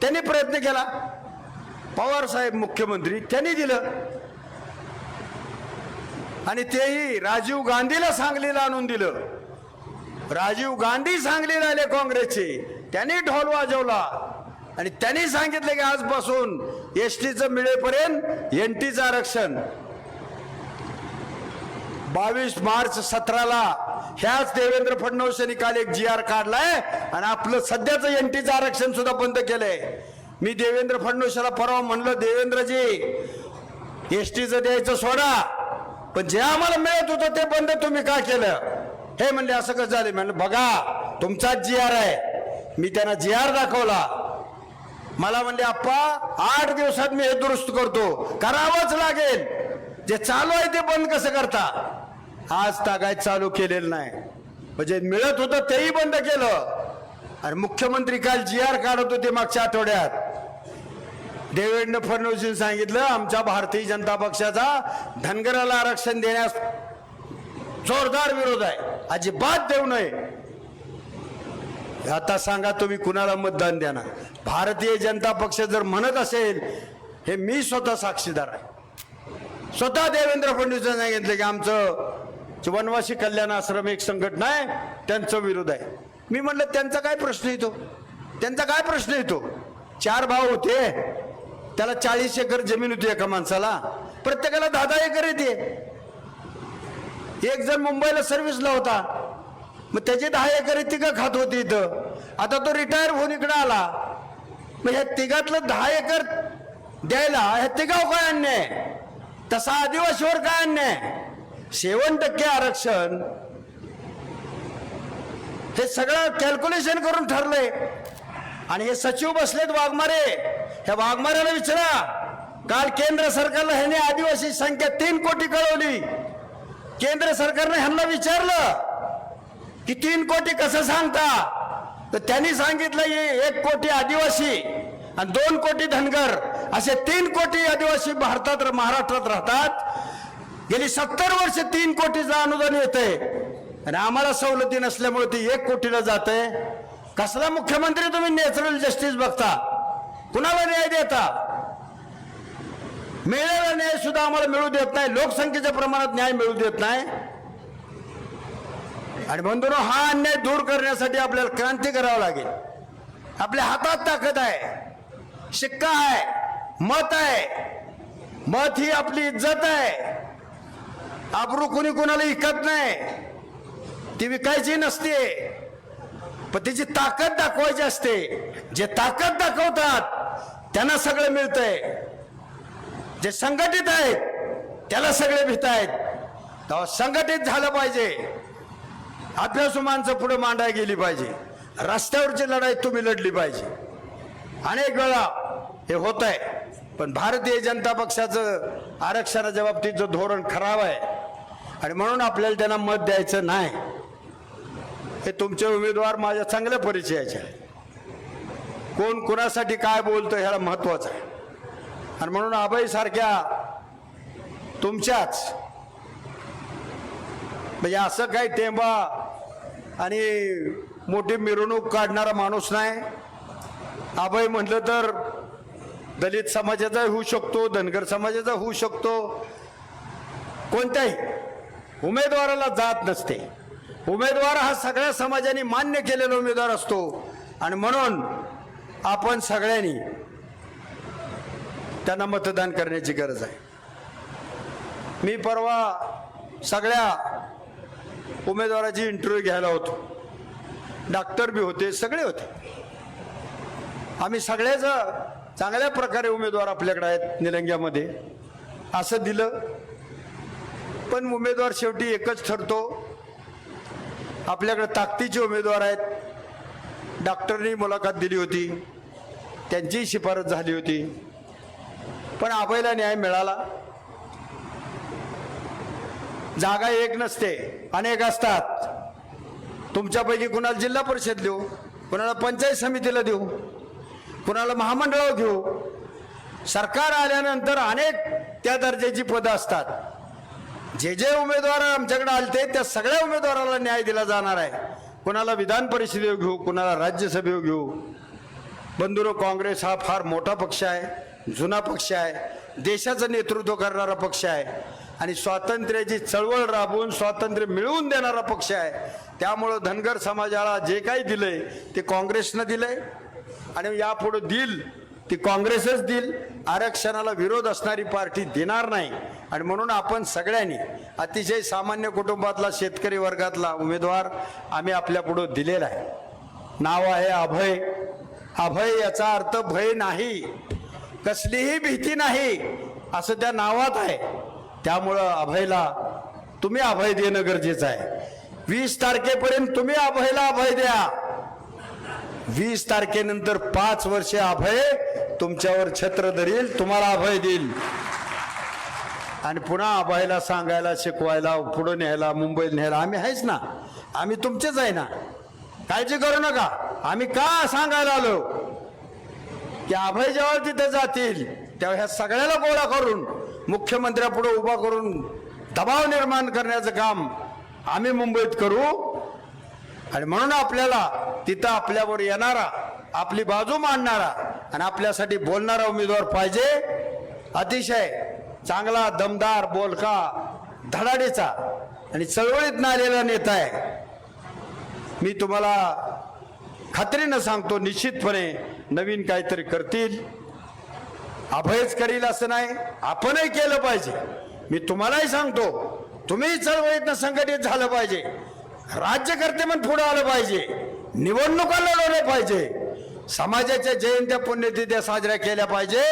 त्यांनी प्रयत्न केला. पवार साहेब मुख्यमंत्री, त्यांनी दिलं. आणि तेही राजीव गांधीला सांगलीला आणून दिलं. राजीव गांधी सांगलीला आले काँग्रेसचे, त्यांनी ढोल वाजवला आणि त्यांनी सांगितलं की आजपासून एसटीचं मिळेपर्यंत एनटीचं आरक्षण. 22 मार्च 17ला ह्याच देवेंद्र फडणवीस यांनी काल एक जी.आर काढलाय आणि आपलं सध्याचं एनटीचं आरक्षण सुद्धा बंद केलंय. मी देवेंद्र फडणवीसला परवा म्हणलं, देवेंद्रजी एसटीचं द्यायचं सोडा, पण जे आम्हाला मिळत होतं ते बंद तुम्ही का केलं? हे म्हणले असं कसं झालं? म्हणलं बघा तुमचाच जी.आर आहे. मी त्यांना जी.आर दाखवला. मला म्हणले आप्पा 8 दिवसात मी हे दुरुस्त करतो. करावंच लागेल. जे चालू आहे ते बंद कसं करता? आज तागायत चालू केलेलं नाही. म्हणजे मिळत होतं तेही बंद केलं. आणि मुख्यमंत्री काल जी.आर काढत होते मागच्या आठवड्यात. देवेंद्र फडणवीसांनी सांगितलं आमच्या भारतीय जनता पक्षाचा धनगराला आरक्षण देण्यास जोरदार विरोध आहे, अजिबात देऊ नये. आता सांगा तुम्ही कुणाला मतदान देणार? भारतीय जनता पक्ष जर म्हणत असेल, हे मी स्वतः साक्षीदार आहे. स्वतः देवेंद्र फडणवीसांनी सांगितलं की आमचं वनवासी कल्याण आश्रम एक संघटना आहे, त्यांचा विरोध आहे. मी म्हटलं त्यांचा काय प्रश्न येतो? त्यांचा काय प्रश्न येतो? 4 भाऊ होते, त्याला 40 एकर जमीन होती एका माणसाला, प्रत्येकाला 10-10 एकर येते. एक जण मुंबईला सर्व्हिसला होता, मग त्याचे 10 एकर तिघं खात होती इथं. आता तो रिटायर होऊन इकडे आला. मग ह्या तिघातलं 10 एकर द्यायला ह्या तिघाव काय अन्याय? तसा आदिवासीवर काय अन्याय? 7% आरक्षण हे सगळं कॅल्क्युलेशन करून ठरलंय. आणि हे सचिव बसलेत वाघमारे, ह्या वाघमाऱ्याला विचारा. काल केंद्र सरकारला ह्याने आदिवासी संख्या 3 कोटी कळवली. केंद्र सरकारने ह्यांना विचारलं की 3 कोटी कसं सांगता? तर त्यांनी सांगितलं 1 कोटी आदिवासी आणि 2 कोटी धनगर, असे 3 कोटी आदिवासी महाराष्ट्रात राहतात. गेली 70 वर्ष 3 कोटीचं अनुदान येतंय. आणि आम्हाला सवलती नसल्यामुळे ती 1 कोटीला जात आहे. कसला मुख्यमंत्री तुम्ही? नॅचरल जस्टिस बघता, कुणाला न्याय देता? मिळालेला न्याय सुद्धा आम्हाला मिळू देत नाही, लोकसंख्येच्या प्रमाणात न्याय मिळू देत नाही. आणि म्हणतो ना, हा अन्याय दूर करण्यासाठी आपल्याला क्रांती करावं लागेल. आपल्या हातात ताकद आहे, शिक्का आहे, मत आहे. मत ही आपली इज्जत आहे. आबरू कुणी कुणाला विकत नाही, ती विकायची नसते, पण तिची ताकद दाखवायची असते. जे ताकद दाखवतात त्यांना सगळं मिळतंय. जे संघटित आहेत त्याला सगळे भीत आहेत. तेव्हा संघटित झालं पाहिजे. अभ्यासू माणसं पुढे मांडाय गेली पाहिजे. रस्त्यावरची लढाई तुम्ही लढली पाहिजे. अनेक वेळा हे होत आहे, पण भारतीय जनता पक्षाचं आरक्षणाच्या बाबतीतचं धोरण खराब आहे आणि म्हणून आपल्याला त्यांना मत द्यायचं नाही. हे तुमचे उमेदवार माझ्या चांगल्या परिचयाचे आहे. कोण कोणासाठी काय बोलतं ह्याला महत्वाचं आहे. आणि म्हणून अभय सारख्या तुमच्याच म्हणजे असं काही टेंबा आणि मोठी मिरवणूक काढणारा माणूस नाही. अभय म्हटलं तर दलित समाजाचा होऊ शकतो, धनगर समाजाचा होऊ शकतो. कोणत्याही उमेदवाराला जात नसते. उमेदवार हा सगळ्या समाजाने मान्य केलेला उमेदवार असतो आणि म्हणून आपण सगळ्यांनी त्यांना मतदान करण्याची गरज आहे. मी परवा सगळ्या उमेदवाराची इंटरव्ह्यू घ्यायला होतो. डॉक्टर बी होते, सगळे होते. आम्ही सगळेच चांगल्या प्रकारे उमेदवार आपल्याकडे आहेत निलंग्यामध्ये असं दिलं. पण उमेदवार शेवटी एकच ठरतो. आपल्याकडे ताकदीचे उमेदवार आहेत. डॉक्टरनी मुलाखत दिली होती, त्यांची शिफारस झाली होती, पण अभयला न्याय मिळाला. जागा एक नसते, अनेक असतात. तुमच्यापैकी कुणाला जिल्हा परिषद देऊ, कुणाला पंचायत समितीला देऊ, कुणाला महामंडळावर घेऊ. सरकार आल्यानंतर अनेक त्या दर्जाची पदं असतात. जे जे उमेदवार आमच्याकडे आलते त्या सगळ्या उमेदवाराला न्याय दिला जाणार आहे. कुणाला विधान परिषदेवर घेऊ, कुणाला राज्यसभेवर घेऊ. बंधुरो, काँग्रेस हा फार मोठा पक्ष आहे, जुना पक्ष आहे, देशाचं नेतृत्व करणारा पक्ष आहे आणि स्वातंत्र्याची चळवळ राबवून स्वातंत्र्य मिळवून देणारा पक्ष आहे. त्यामुळं धनगर समाजाला जे काही दिलंय ते काँग्रेसनं दिलंय आणि यापुढे देईल ती काँग्रेसच देईल. आरक्षणाला विरोध असणारी पार्टी देणार नाही. आणि म्हणून आपण सगळ्यांनी अतिशय सामान्य कुटुंबातला शेतकरी वर्गातला उमेदवार आम्ही आपल्या पुढे दिलेला आहे. नाव आहे अभय. अभय याचा अर्थ भय नाही, कसलीही भीती नाही असं त्या नावात आहे. त्यामुळं अभयला तुम्ही अभय देणं गरजेचं आहे. 20 तारखेपर्यंत तुम्ही अभयला अभय द्या. 20 तारखेनंतर 5 वर्षे अभय तुमच्यावर छत्र धरील, तुम्हाला अभय देईल आणि पुन्हा अभयला सांगायला, शिकवायला, पुढे न्यायला, मुंबईत न्यायला आम्ही आहेच ना. आम्ही तुमचेच आहे ना, काळजी करू नका. आम्ही का सांगायला आलो की अभय जेव्हा तिथे जातील तेव्हा ह्या सगळ्याला गोळा करून मुख्यमंत्र्यापुढे उभा करून दबाव निर्माण करण्याचं काम आम्ही मुंबईत करू. आणि म्हणून आपल्याला तिथं आपल्यावर येणारा, आपली बाजू मांडणारा आणि आपल्यासाठी बोलणारा उमेदवार पाहिजे. अतिशय चांगला, दमदार, बोलका, धडाडीचा आणि चळवळीत आलेला नेता आहे. मी तुम्हाला खात्रीनं सांगतो, निश्चितपणे नवीन काहीतरी करतील. अभयच करील असं नाही, आपणही केलं पाहिजे. मी तुम्हालाही सांगतो, तुम्ही चळवळीतनं संघटित झालं पाहिजे. राज्यकर्ते पण पुढे आलं पाहिजे, निवडणुका लढवल्या पाहिजे, समाजाच्या जयंत्या पुण्यतिथ्या साजऱ्या केल्या पाहिजे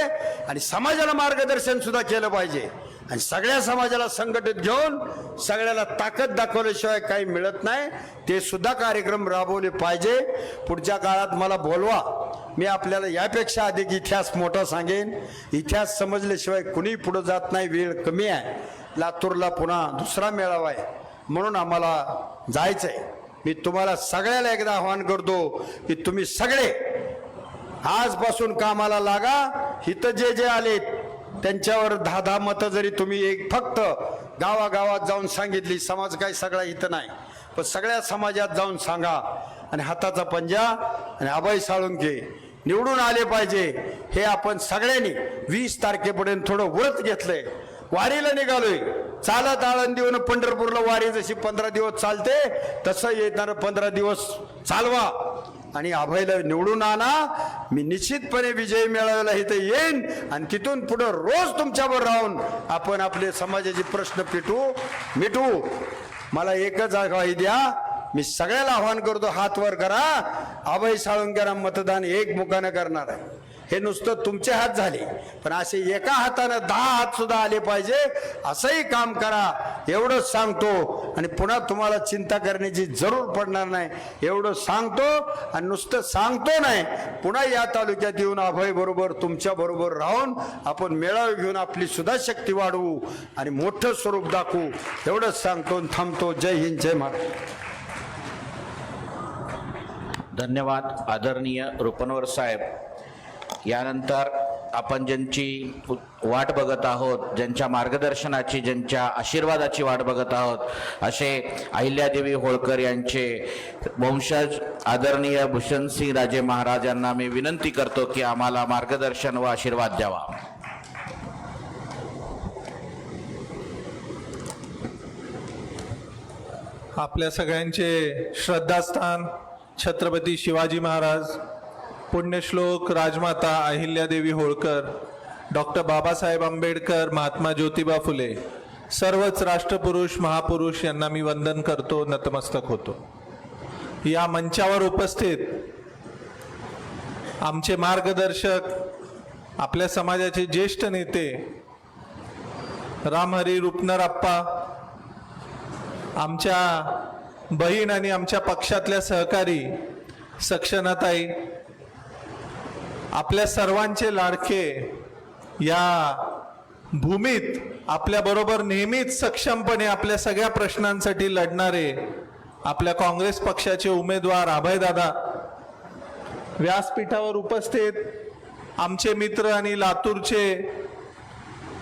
आणि समाजाला मार्गदर्शन सुद्धा केलं पाहिजे. आणि सगळ्या समाजाला संघटित घेऊन सगळ्याला ताकद दाखवल्याशिवाय काही मिळत नाही. ते सुद्धा कार्यक्रम राबवले पाहिजे. पुढच्या काळात मला बोलवा, मी आपल्याला यापेक्षा अधिक इतिहास मोठा सांगेन. इतिहास समजल्याशिवाय कुणी पुढे जात नाही. वेळ कमी आहे. लातूरला पुन्हा दुसरा मेळावा आहे, म्हणून आम्हाला जायचंय. मी तुम्हाला सगळ्याला एकदा आवाहन करतो की तुम्ही सगळे आजपासून कामाला लागा. इथं जे जे आले त्यांच्यावर 10-10 मतं जरी तुम्ही एक फक्त गावागावात जाऊन सांगितली, समाज काही सगळा इथं नाही, पण सगळ्या समाजात जाऊन सांगा आणि हाताचा पंजा आणि अभय साळुंखे निवडून आले पाहिजे. हे आपण सगळ्यांनी 20 तारखेपर्यंत थोडं व्रत घेतलंय. वारीला निघालोय. चालत आळंदीहून पंढरपूरला वारी जशी 15 दिवस चालते तसं येणारं 15 दिवस चालवा आणि अभयला निवडून आणा. मी निश्चितपणे विजय मिळवायला इथे येईन आणि तिथून पुढे रोज तुमच्यावर राहून आपण आपले समाजाचे प्रश्न मिटू. मला एकच आग्रही द्या, मी सगळ्याला आव्हान करतो, हात वर करा. अभय साळुंखेला मतदान एकमुखानं करणार आहे. हे नुसतं तुमचे हात झाले, पण असे एका हातानं 10 हात सुद्धा आले पाहिजे असंही काम करा. एवढंच सांगतो आणि पुन्हा तुम्हाला चिंता करण्याची जरूर पडणार नाही एवढं सांगतो. आणि नुसतं सांगतो नाही, पुन्हा या तालुक्यात येऊन अभय बरोबर तुमच्या बरोबर राहून आपण मेळावे घेऊन आपली सुद्धा शक्ती वाढवू आणि मोठं स्वरूप दाखवू. एवढंच सांगतो आणि थांबतो. जय हिंद, जय महाराष्ट्र. धन्यवाद आदरणीय रुपनवर साहेब. यानंतर आपण ज्यांची वाट बघत आहोत, ज्यांच्या मार्गदर्शनाची, ज्यांच्या आशीर्वादाची वाट बघत आहोत, असे अहिल्यादेवी होळकर यांचे वंशज आदरणीय भूषणसिंह राजे महाराज यांना मी विनंती करतो की आम्हाला मार्गदर्शन व आशीर्वाद द्यावा. आपल्या सगळ्यांचे श्रद्धास्थान छत्रपती शिवाजी महाराज, पुण्यश्लोक राजमाता अहिल्यादेवी होळकर, डॉक्टर बाबासाहेब आंबेडकर, महात्मा ज्योतिबा फुले, सर्वच राष्ट्रपुरुष महापुरुष यांना मी वंदन करतो, नतमस्तक होतो. या मंचावर उपस्थित आमचे मार्गदर्शक, आपल्या समाजाचे ज्येष्ठ नेते रामहरी रुपनरप्पा, आमच्या बहीण आणि आमच्या पक्षातल्या सहकारी सक्षनाताई, आपल्या सर्वांचे लाडके, या भूमीत आपल्याबरोबर नेहमीच सक्षमपणे आपल्या सगळ्या प्रश्नांसाठी लढणारे आपल्या काँग्रेस पक्षाचे उमेदवार अभयदादा, व्यासपीठावर उपस्थित आमचे मित्र आणि लातूरचे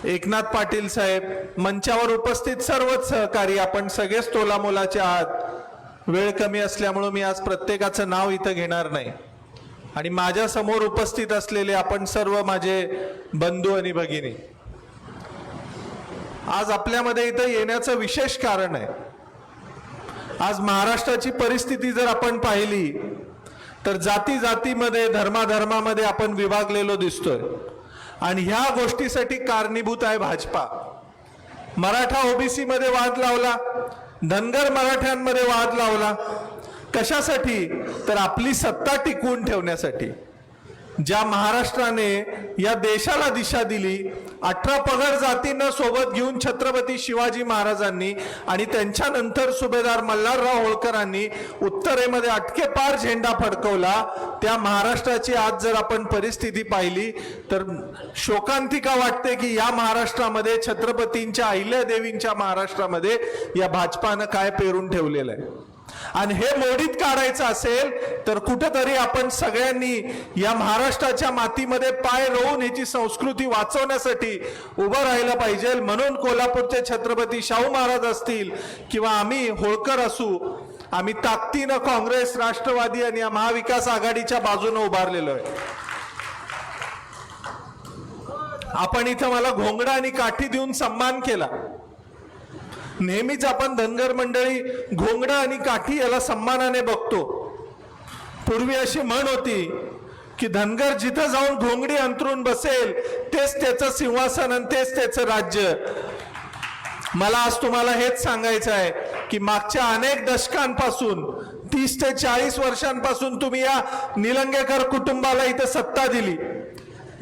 एकनाथ पाटील साहेब, मंचावर उपस्थित सर्वच सहकारी, आपण सगळेच तोलामोलाचे आहात. वेळ कमी असल्यामुळे मी आज प्रत्येकाचं नाव इथं घेणार नाही. आणि माझ्या समोर उपस्थित असलेले आपण सर्व माझे बंधू आणि भगिनी, आज आपल्यामध्ये इथं येण्याचं विशेष कारण आहे. आज महाराष्ट्राची परिस्थिती जर आपण पाहिली तर जाती जातीमध्ये, धर्माधर्मामध्ये आपण विभागलेलो दिसतोय. आणि ह्या गोष्टीसाठी कारणीभूत आहे भाजपा. मराठा ओबीसी मध्ये वाद लावला, धनगर मराठ्यांमध्ये वाद लावला. कशासाठी? तर आपली सत्ता टिकवून ठेवण्यासाठी. ज्या महाराष्ट्राने या देशाला दिशा दिली, 18 पगड जातींना सोबत घेऊन छत्रपती शिवाजी महाराजांनी आणि त्यांच्यानंतर सुभेदार मल्हारराव होळकरांनी उत्तरेमध्ये अटकेपार झेंडा फडकवला, त्या महाराष्ट्राची आज जर आपण परिस्थिती पाहिली तर शोकांतिका वाटते की या महाराष्ट्रामध्ये, छत्रपतींच्या अहिल्यादेवींच्या महाराष्ट्रामध्ये या भाजपानं काय पेरून ठेवलेलं आहे. आणि हे मोडीत काढायचं असेल तर कुठेतरी आपण सगळ्यांनी या महाराष्ट्राच्या मातीमध्ये पाय रोवून ह्याची संस्कृती वाचवण्यासाठी उभं राहिलं पाहिजे. म्हणून कोल्हापूरचे छत्रपती शाहू महाराज असतील किंवा आम्ही होळकर असू, आम्ही ताकदीनं काँग्रेस, राष्ट्रवादी आणि महाविकास आघाडीच्या बाजूने उभारलेलो आहे. आपण इथं मला घोंगडा आणि काठी देऊन सन्मान केला. नेहमीच आपण धनगर मंडळी घोंगडा आणि काठी याला सन्मानाने बघतो. पूर्वी अशी म्हण होती की धनगर जिथं जाऊन घोंगडी अंतरून बसेल तेच त्याचं सिंहासन आणि तेच त्याचं राज्य. मला आज तुम्हाला हेच सांगायचं आहे की मागच्या अनेक दशकांपासून, 30 ते 40 वर्षांपासून तुम्ही या निलंगेकर कुटुंबाला इथं सत्ता दिली.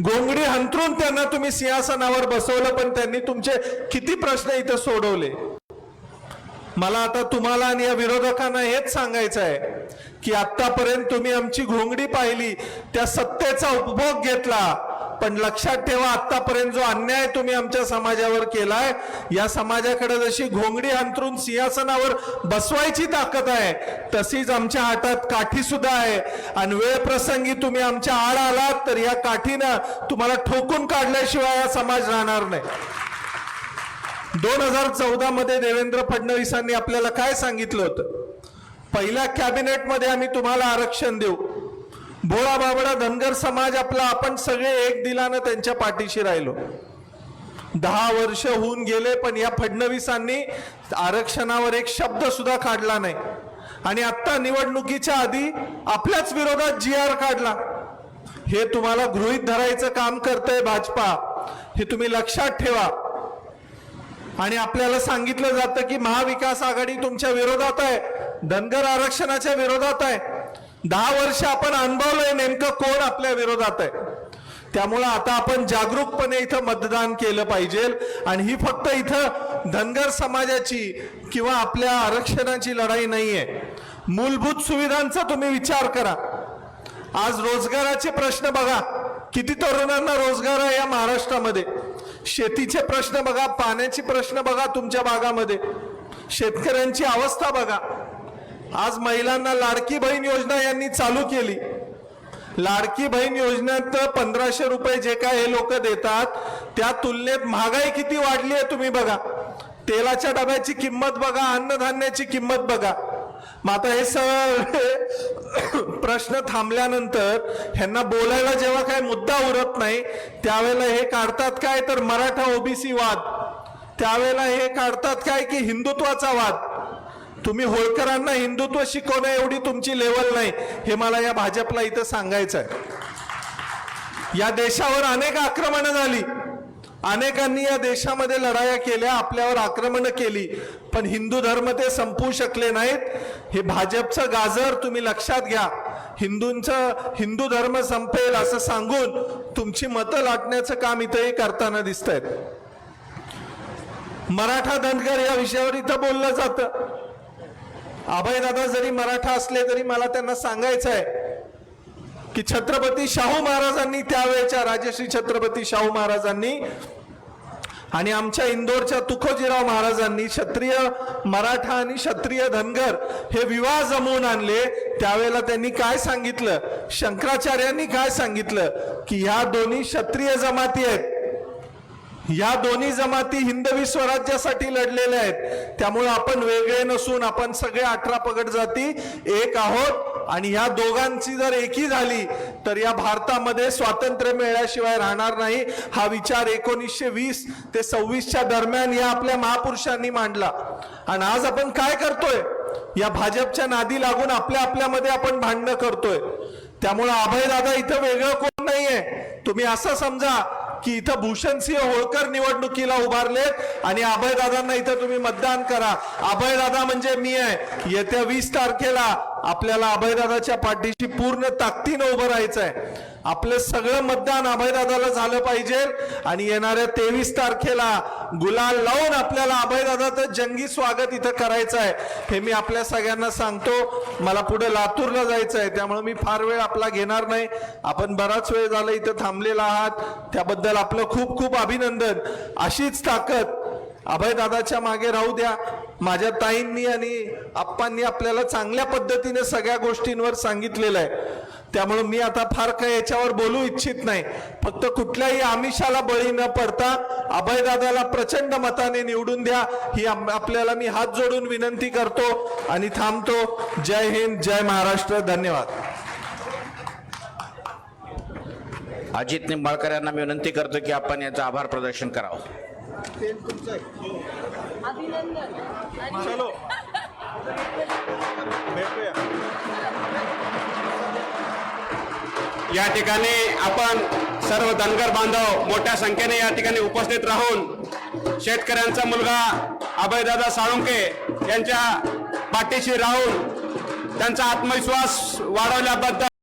घोंगडी अंतरून त्यांना तुम्ही सिंहासनावर बसवलं, पण त्यांनी तुमचे किती प्रश्न इथं सोडवले. मला आता तुम्हाला आणि या विरोधकांना हेच सांगायचं आहे की आतापर्यंत तुम्ही आमची घोंगडी पाहिली, त्या सत्तेचा उपभोग घेतला, पण लक्षात ठेवा आतापर्यंत जो अन्याय तुम्ही आमच्या समाजावर केलाय, या समाजाकडे जशी घोंगडी अंतरून सिंहासनावर बसवायची ताकद आहे तशीच आमच्या हातात काठी सुद्धा आहे. आणि वेळ प्रसंगी तुम्ही आमच्या आड आलात तर या काठीनं तुम्हाला ठोकून काढल्याशिवाय हा समाज राहणार नाही. 2014 मध्ये देवेंद्र फडणवीसांनी आपल्याला काय सांगितलं होतं? पहिल्या कॅबिनेटमध्ये आम्ही तुम्हाला आरक्षण देऊ. भोळा बाबडा धनगर समाज आपला आपण सगळे एक दिलानं त्यांच्या पाठीशी राहिलो. 10 वर्ष होऊन गेले, पण या फडणवीसांनी आरक्षणावर एक शब्द सुद्धा काढला नाही. आणि आता निवडणुकीच्या आधी आपल्याच विरोधात GR काढला. हे तुम्हाला गृहीत धरायचं काम करतंय भाजपा, हे तुम्ही लक्षात ठेवा. आणि आपल्याला सांगितलं जातं की महाविकास आघाडी तुमच्या विरोधात आहे, धनगर आरक्षणाच्या विरोधात आहे. 10 वर्ष आपण अनुभवलंय नेमकं कोण आपल्या विरोधात आहे. त्यामुळं आता आपण जागरूकपणे इथं मतदान केलं पाहिजे. आणि ही फक्त इथं धनगर समाजाची किंवा आपल्या आरक्षणाची लढाई नाहीये. मूलभूत सुविधांचा तुम्ही विचार करा. आज रोजगाराचे प्रश्न बघा, किती तरुणांना रोजगार आहे या महाराष्ट्रामध्ये. शेतीचे प्रश्न बघा, पाण्याचे प्रश्न बघा तुमच्या भागामध्ये, शेतकऱ्यांची अवस्था बघा. आज महिलांना लाडकी बहीण योजना यांनी चालू केली. लाडकी बहीण योजनेत 1500 रुपये जे काय हे लोक देतात, त्या तुलनेत महागाई किती वाढली आहे तुम्ही बघा. तेलाच्या डब्याची किंमत बघा, अन्नधान्याची किंमत बघा. मग आता हे सगळे प्रश्न थांबल्यानंतर ह्यांना बोलायला जेव्हा काय मुद्दा उरत नाही, त्यावेळेला हे काढतात काय तर मराठा OBC वाद, त्यावेळेला हे काढतात काय की हिंदुत्वाचा वाद. तुम्ही होळकरांना हिंदुत्व शिकवणं एवढी तुमची लेवल नाही, हे मला या भाजपला इथं सांगायचं आहे. या देशावर अनेक आक्रमणं झाली, अनेकांनी या देशामध्ये लढाया केल्या, आपल्यावर आक्रमणं केली, पण हिंदू धर्म ते संपवू शकले नाहीत. हे भाजपचं गाजर तुम्ही लक्षात घ्या. हिंदू धर्म संपेल असं सांगून तुमची मतं लाटण्याचं काम इथंही करताना दिसतंय. मराठा धनगर या विषयावर इथं बोललं जातं. अभयदादा जरी मराठा असले तरी मला त्यांना सांगायचं आहे की छत्रपती शाहू महाराजांनी, त्यावेळेच्या राजश्री छत्रपती शाहू महाराजांनी आणि आमच्या इंदोरच्या तुकोजीराव महाराजांनी क्षत्रिय मराठा आणि क्षत्रिय धनगर हे विवाह जमवून आणले. त्यावेळेला त्यांनी काय सांगितलं, शंकराचार्यांनी काय सांगितलं की ह्या दोन्ही क्षत्रिय जमाती आहेत, या दोन्ही जमाती हिंदवी स्वराज्यासाठी लढलेल्या आहेत. त्यामुळे आपण वेगळे नसून आपण सगळे 18 पगड जाती एक आहोत. आणि ह्या दोघांची जर एकी झाली तर या भारतामध्ये स्वातंत्र्य मिळाल्याशिवाय राहणार नाही. हा विचार 1920 ते 26च्या दरम्यान या आपल्या महापुरुषांनी मांडला. आणि आज आपण काय करतोय, या भाजपच्या नादी लागून आपल्यामध्ये आपण भांडणं करतोय. त्यामुळे अभयदादा इथं वेगळं कोण नाहीये. तुम्ही असं समजा की इथं भूषणसिंह होळकर निवडणुकीला उभारलेत आणि अभयदादांना इथं तुम्ही मतदान करा. अभयदादा म्हणजे मी आहे. येत्या 20 तारखेला आपल्याला अभयदादाच्या पाठीशी पूर्ण ताकदीनं उभं राहायचं आहे. आपलं सगळं मतदान अभयदादाला झालं पाहिजे. आणि येणाऱ्या 23 तारखेला गुलाल लावून आपल्याला अभयदादाचं जंगी स्वागत इथं करायचं आहे. हे मी आपल्या सगळ्यांना सांगतो. मला पुढे लातूरला जायचं आहे, त्यामुळे मी फार वेळ आपला घेणार नाही. आपण बराच वेळ झाला इथं थांबलेला आहात, त्याबद्दल आपलं खूप खूप अभिनंदन. अशीच ताकद अभयदादाच्या मागे राहू द्या. माझ्या ताईंनी आणि आप्पांनी आपल्याला चांगल्या पद्धतीने सगळ्या गोष्टींवर सांगितलेलं आहे. त्यामुळे मी आता फार काही याच्यावर बोलू इच्छित नाही. फक्त कुठल्याही आमिषाला बळी न पडता अभयदादाला प्रचंड मताने निवडून द्या, ही आपल्याला मी हात जोडून विनंती करतो आणि थांबतो. जय हिंद, जय महाराष्ट्र. धन्यवाद. अजित निंबाळकर यांना मी विनंती करतो की आपण याचं आभार प्रदर्शन करावं. चलो भेटूया. या ठिकाणी आपण सर्व धनगर बांधव मोठ्या संख्येने या ठिकाणी उपस्थित राहून शेतकऱ्यांचा मुलगा अभयदादा साळुंके यांच्या पाठीशी राहून त्यांचा आत्मविश्वास वाढवल्याबद्दल